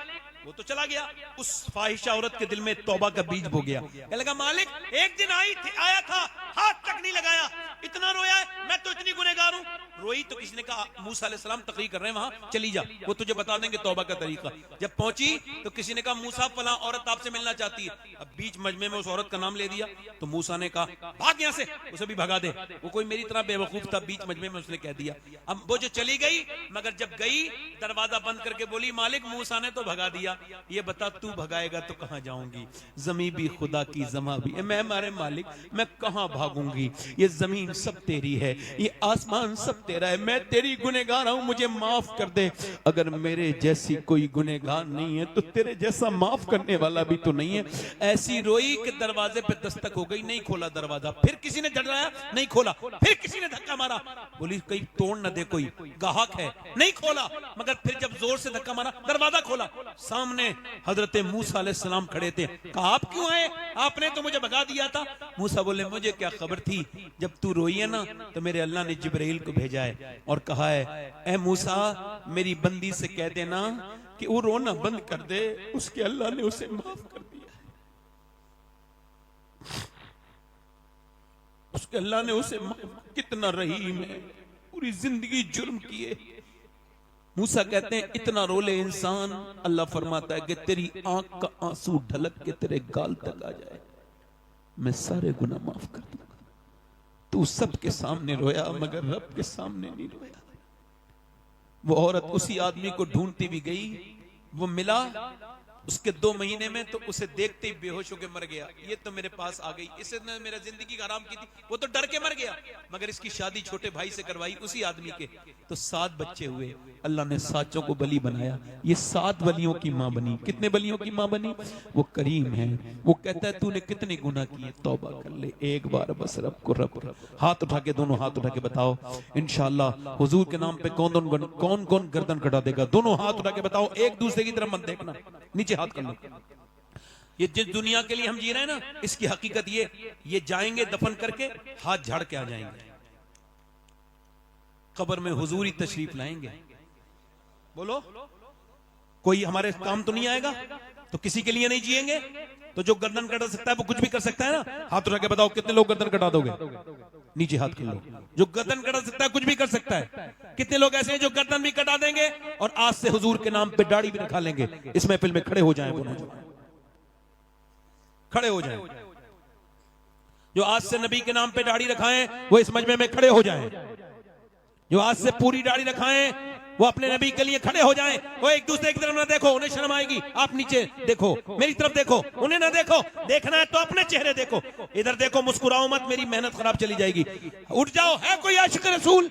वो तो चला गया। उस फाहिशा औरत के दिल में तौबा का बीज बो गया। क्या लगा मालिक एक दिन आया था, हाथ तक नहीं लगाया, इतना रोया है, मैं तो इतनी गुनहगार हूं। रोई तो किसी ने कहा मूसा अलैहिस्सलाम तकरीर कर रहे हैं वहां, चली जा, वो तुझे बता देंगे तौबा का तरीका। जब पहुंची तो किसी ने कहा मूसा फला औरत आपसे मिलना चाहती है। अब बीच मजमे में उस औरत का नाम ले दिया तो मूसा ने कहा भाग यहां से, उसे भी भगा दे। वो कोई मेरी तरह बेवकूफ था, बीच मजमे में उसने कह दिया। अब वो जो चली गई, मगर जब गई दरवाजा बंद करके बोली मालिक मूसा ने तो भगा दिया, ये बता तू भगाएगा तो कहां जाऊंगी? जमीन भी खुदा की, जमा भी, मैं मारे मालिक मैं कहां भागूंगी? ये जमीन सब तेरी है, ये आसमान सब तेरा है, मैं तेरी गुनहगार हूं, मुझे माफ कर दे। अगर मेरे जैसी कोई गुनहगार नहीं है तो तेरे जैसा माफ करने वाला भी तो नहीं है। ऐसी रोई कि दरवाजे पे दस्तक हो गई, नहीं खोला दरवाजा। फिर किसी ने झड़ाया, नहीं खोला। फिर किसी ने धक्का मारा, बोली कहीं तोड़ न दे, कोई गाहक है, नहीं खोला। मगर फिर जब जोर से धक्का मारा, दरवाजा खोला, सामने हजरत मूसा अलैहिस्सलाम खड़े थे। कहा आप क्यों आए? आपने तो मुझे भगा दिया था। मूसा बोले मुझे क्या खबर थी, जब तू रोई है ना तो मेरे अल्लाह ने जिब्राइल को भेजा है और कहा है ए मूसा मेरी बंदी से कह देना कि वो रोना बंद कर दे, उसके अल्लाह ने उसे माफ कर दिया है, उसके अल्लाह ने उसे कितना रहीम है, पूरी जिंदगी जुर्म किए। मूसा कहते हैं इतना रोले इंसान, अल्लाह फरमाता है कि तेरी आंख का आंसू ढलक के तेरे गाल तक आ जाए, मैं सारे गुनाह माफ कर दूंगा। तू सबके सामने रोया मगर रब के सामने नहीं रोया। वो औरत उसी आदमी को ढूंढती भी गई, वो मिला, उसके 2 महीने में तो उसे देखते ही बेहोश होकर मर गया। ये तो मेरे पास आ गई, इसने मेरा जिंदगी हराम की थी, वो तो डर के मर गया। मगर इसकी शादी छोटे भाई से करवाई उसी आदमी के, तो 7 बच्चे हुए। अल्लाह ने 7 को बली बनाया, ये 7 बलियों की मां बनी। कितने बलियों की मां बनी? वो करीम है, वो कहता है तूने कितने गुनाह किए, तौबा कर ले एक बार बस, रब को रब। हाथ उठा के, दोनों हाथ उठा के बताओ इंशाअल्लाह हुजूर के नाम पे कौन कौन गर्दन कटा देगा? दोनों हाथ उठा के बताओ, एक दूसरे की तरफ मत देखना, नीचे हाथ कर लो। ये जिस दुनिया के लिए हम जी रहे हैं ना, इसकी हकीकत ये जाएंगे दफन करके हाथ झाड़ के आ जाएंगे, कब्र में हुजूर ही तशरीफ लाएंगे। बोलो कोई हमारे काम तो नहीं आएगा, तो किसी के लिए नहीं जिएंगे। तो जो गर्दन कटा सकता है वो कुछ भी कर सकता है ना। हाथ उठा के बताओ कितने लोग गर्दन कटा दोगे? नीचे हाथ कर लो। जो गर्दन कटा सकता है कुछ भी कर सकता है। कितने लोग ऐसे हैं जो गर्दन भी कटा देंगे और आज से हुजूर के नाम पे दाढ़ी भी रखा लेंगे? इस महफिल में खड़े हो जाएं, खड़े हो जाएं। जो आज से नबी के नाम पे दाढ़ी रखाएं वो इस मजमे में खड़े हो जाएं। जो आज से पूरी दाढ़ी रखाएं वो अपने नबी के लिए खड़े हो जाएं। वो एक दूसरे की तरफ ना देखो, उन्हें शर्म आएगी। आप नीचे देखो, मेरी तरफ देखो, उन्हें ना देखो। देखना है तो अपने चेहरे देखो, इधर देखो, मुस्कुराओ मत, मेरी मेहनत खराब चली जाएगी। उठ जाओ। है कोई आशिक रसूल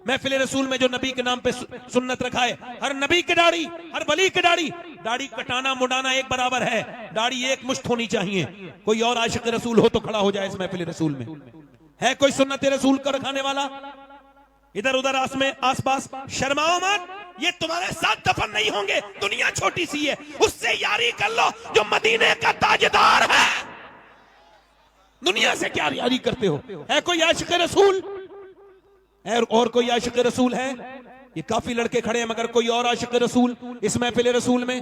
महफिल रसूल में जो नबी के नाम पे सुन्नत रखाए? हर नबी की दाढ़ी, हर वली की दाढ़ी, दाढ़ी कटाना मुड़ाना एक बराबर है। दाढ़ी एक मुश्त होनी चाहिए। कोई और आशिक रसूल हो तो खड़ा हो जाए इस महफिल रसूल में। है कोई सुन्नत रसूल को रखाने वाला? इधर उधर आसपास शर्माओ मत, ये तुम्हारे साथ दफन नहीं होंगे। दुनिया छोटी सी है, उससे यारी कर लो जो मदीने का ताजदार है। दुनिया से क्या यारी करते हो? है कोई आशिक रसूल? और कोई आशिक रसूल है? ये काफी लड़के खड़े हैं, मगर कोई और आशिक रसूल इस महफिल रसूल में?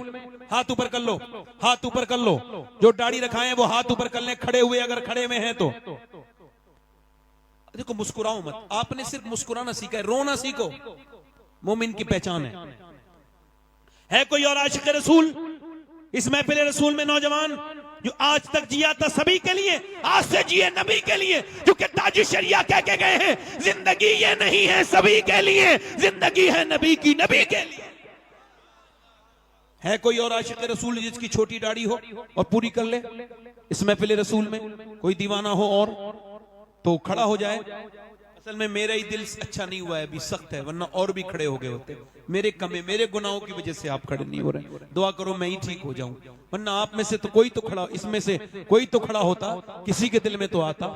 हाथ ऊपर कर लो, हाथ ऊपर कर लो। जो दाढ़ी रखाए वो हाथ ऊपर कर ले, खड़े हुए अगर खड़े में हैं तो। देखो, मुस्कुराओ मत। आपने सिर्फ मुस्कुराना सीखा है, रोना सीखो। मोमिन की पहचान है कोई और आशिक रसूल इस महफिल रसूल में? नौजवान जो आज तक जिया था सभी के लिए, आज से जिए नबी के लिए। क्योंकि ताजी शरिया कह के गए हैं, जिंदगी ये नहीं है सभी के लिए, जिंदगी है नबी की, नबी के लिए। है कोई और आशिक रसूल जिसकी छोटी दाढ़ी हो और पूरी कर ले इस महफिल रसूल में? कोई दीवाना हो और तो खड़ा हो जाए। असल में मेरा ही दिल अच्छा नहीं हुआ है, अभी सख्त है, वरना और भी खड़े हो गए होते। मेरे कमे, मेरे गुनाहों की वजह से आप खड़े नहीं हो रहे। दुआ करो मैं ही ठीक हो जाऊं, वरना आप में से तो कोई तो खड़ा, इसमें से कोई तो खड़ा होता, किसी के दिल में तो आता।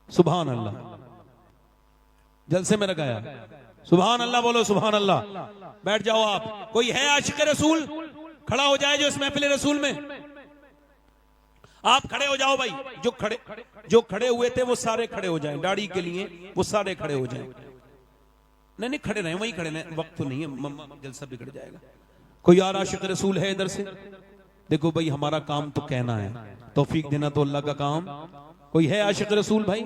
सुभान अल्लाह। जलसे में लगाया, सुभान अल्लाह बोलो, सुभान अल्लाह। बैठ जाओ आप। कोई है आशिक रसूल? खड़ा हो जाए जो इस महफिल रसूल में। आप खड़े हो जाओ भाई। जो खड़े हुए थे वो सारे खड़े हो जाएं दाढ़ी के लिए, वो सारे खड़े हो जाएं। नहीं खड़े रहे, वहीं खड़े रहे, वक्त तो नहीं है, जलसा बिगड़ जाएगा। कोई और आशिक रसूल है इधर से? देखो भाई, हमारा काम तो कहना है, तौफीक देना तो अल्लाह का काम। कोई है आशिक रसूल भाई?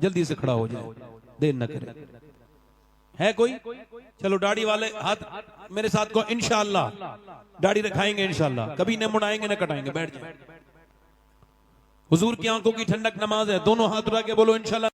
जल्दी से खड़ा हो जाए, देर न करे। है कोई? चलो दाढ़ी वाले हाथ मेरे साथ को। इंशाअल्लाह दाढ़ी रखाएंगे, इंशाअल्लाह कभी न मुड़ाएंगे न कटाएंगे। बैठ जाए। हुजूर की आंखों की ठंडक नमाज है। दोनों हाथ उठा के बोलो इंशाअल्लाह।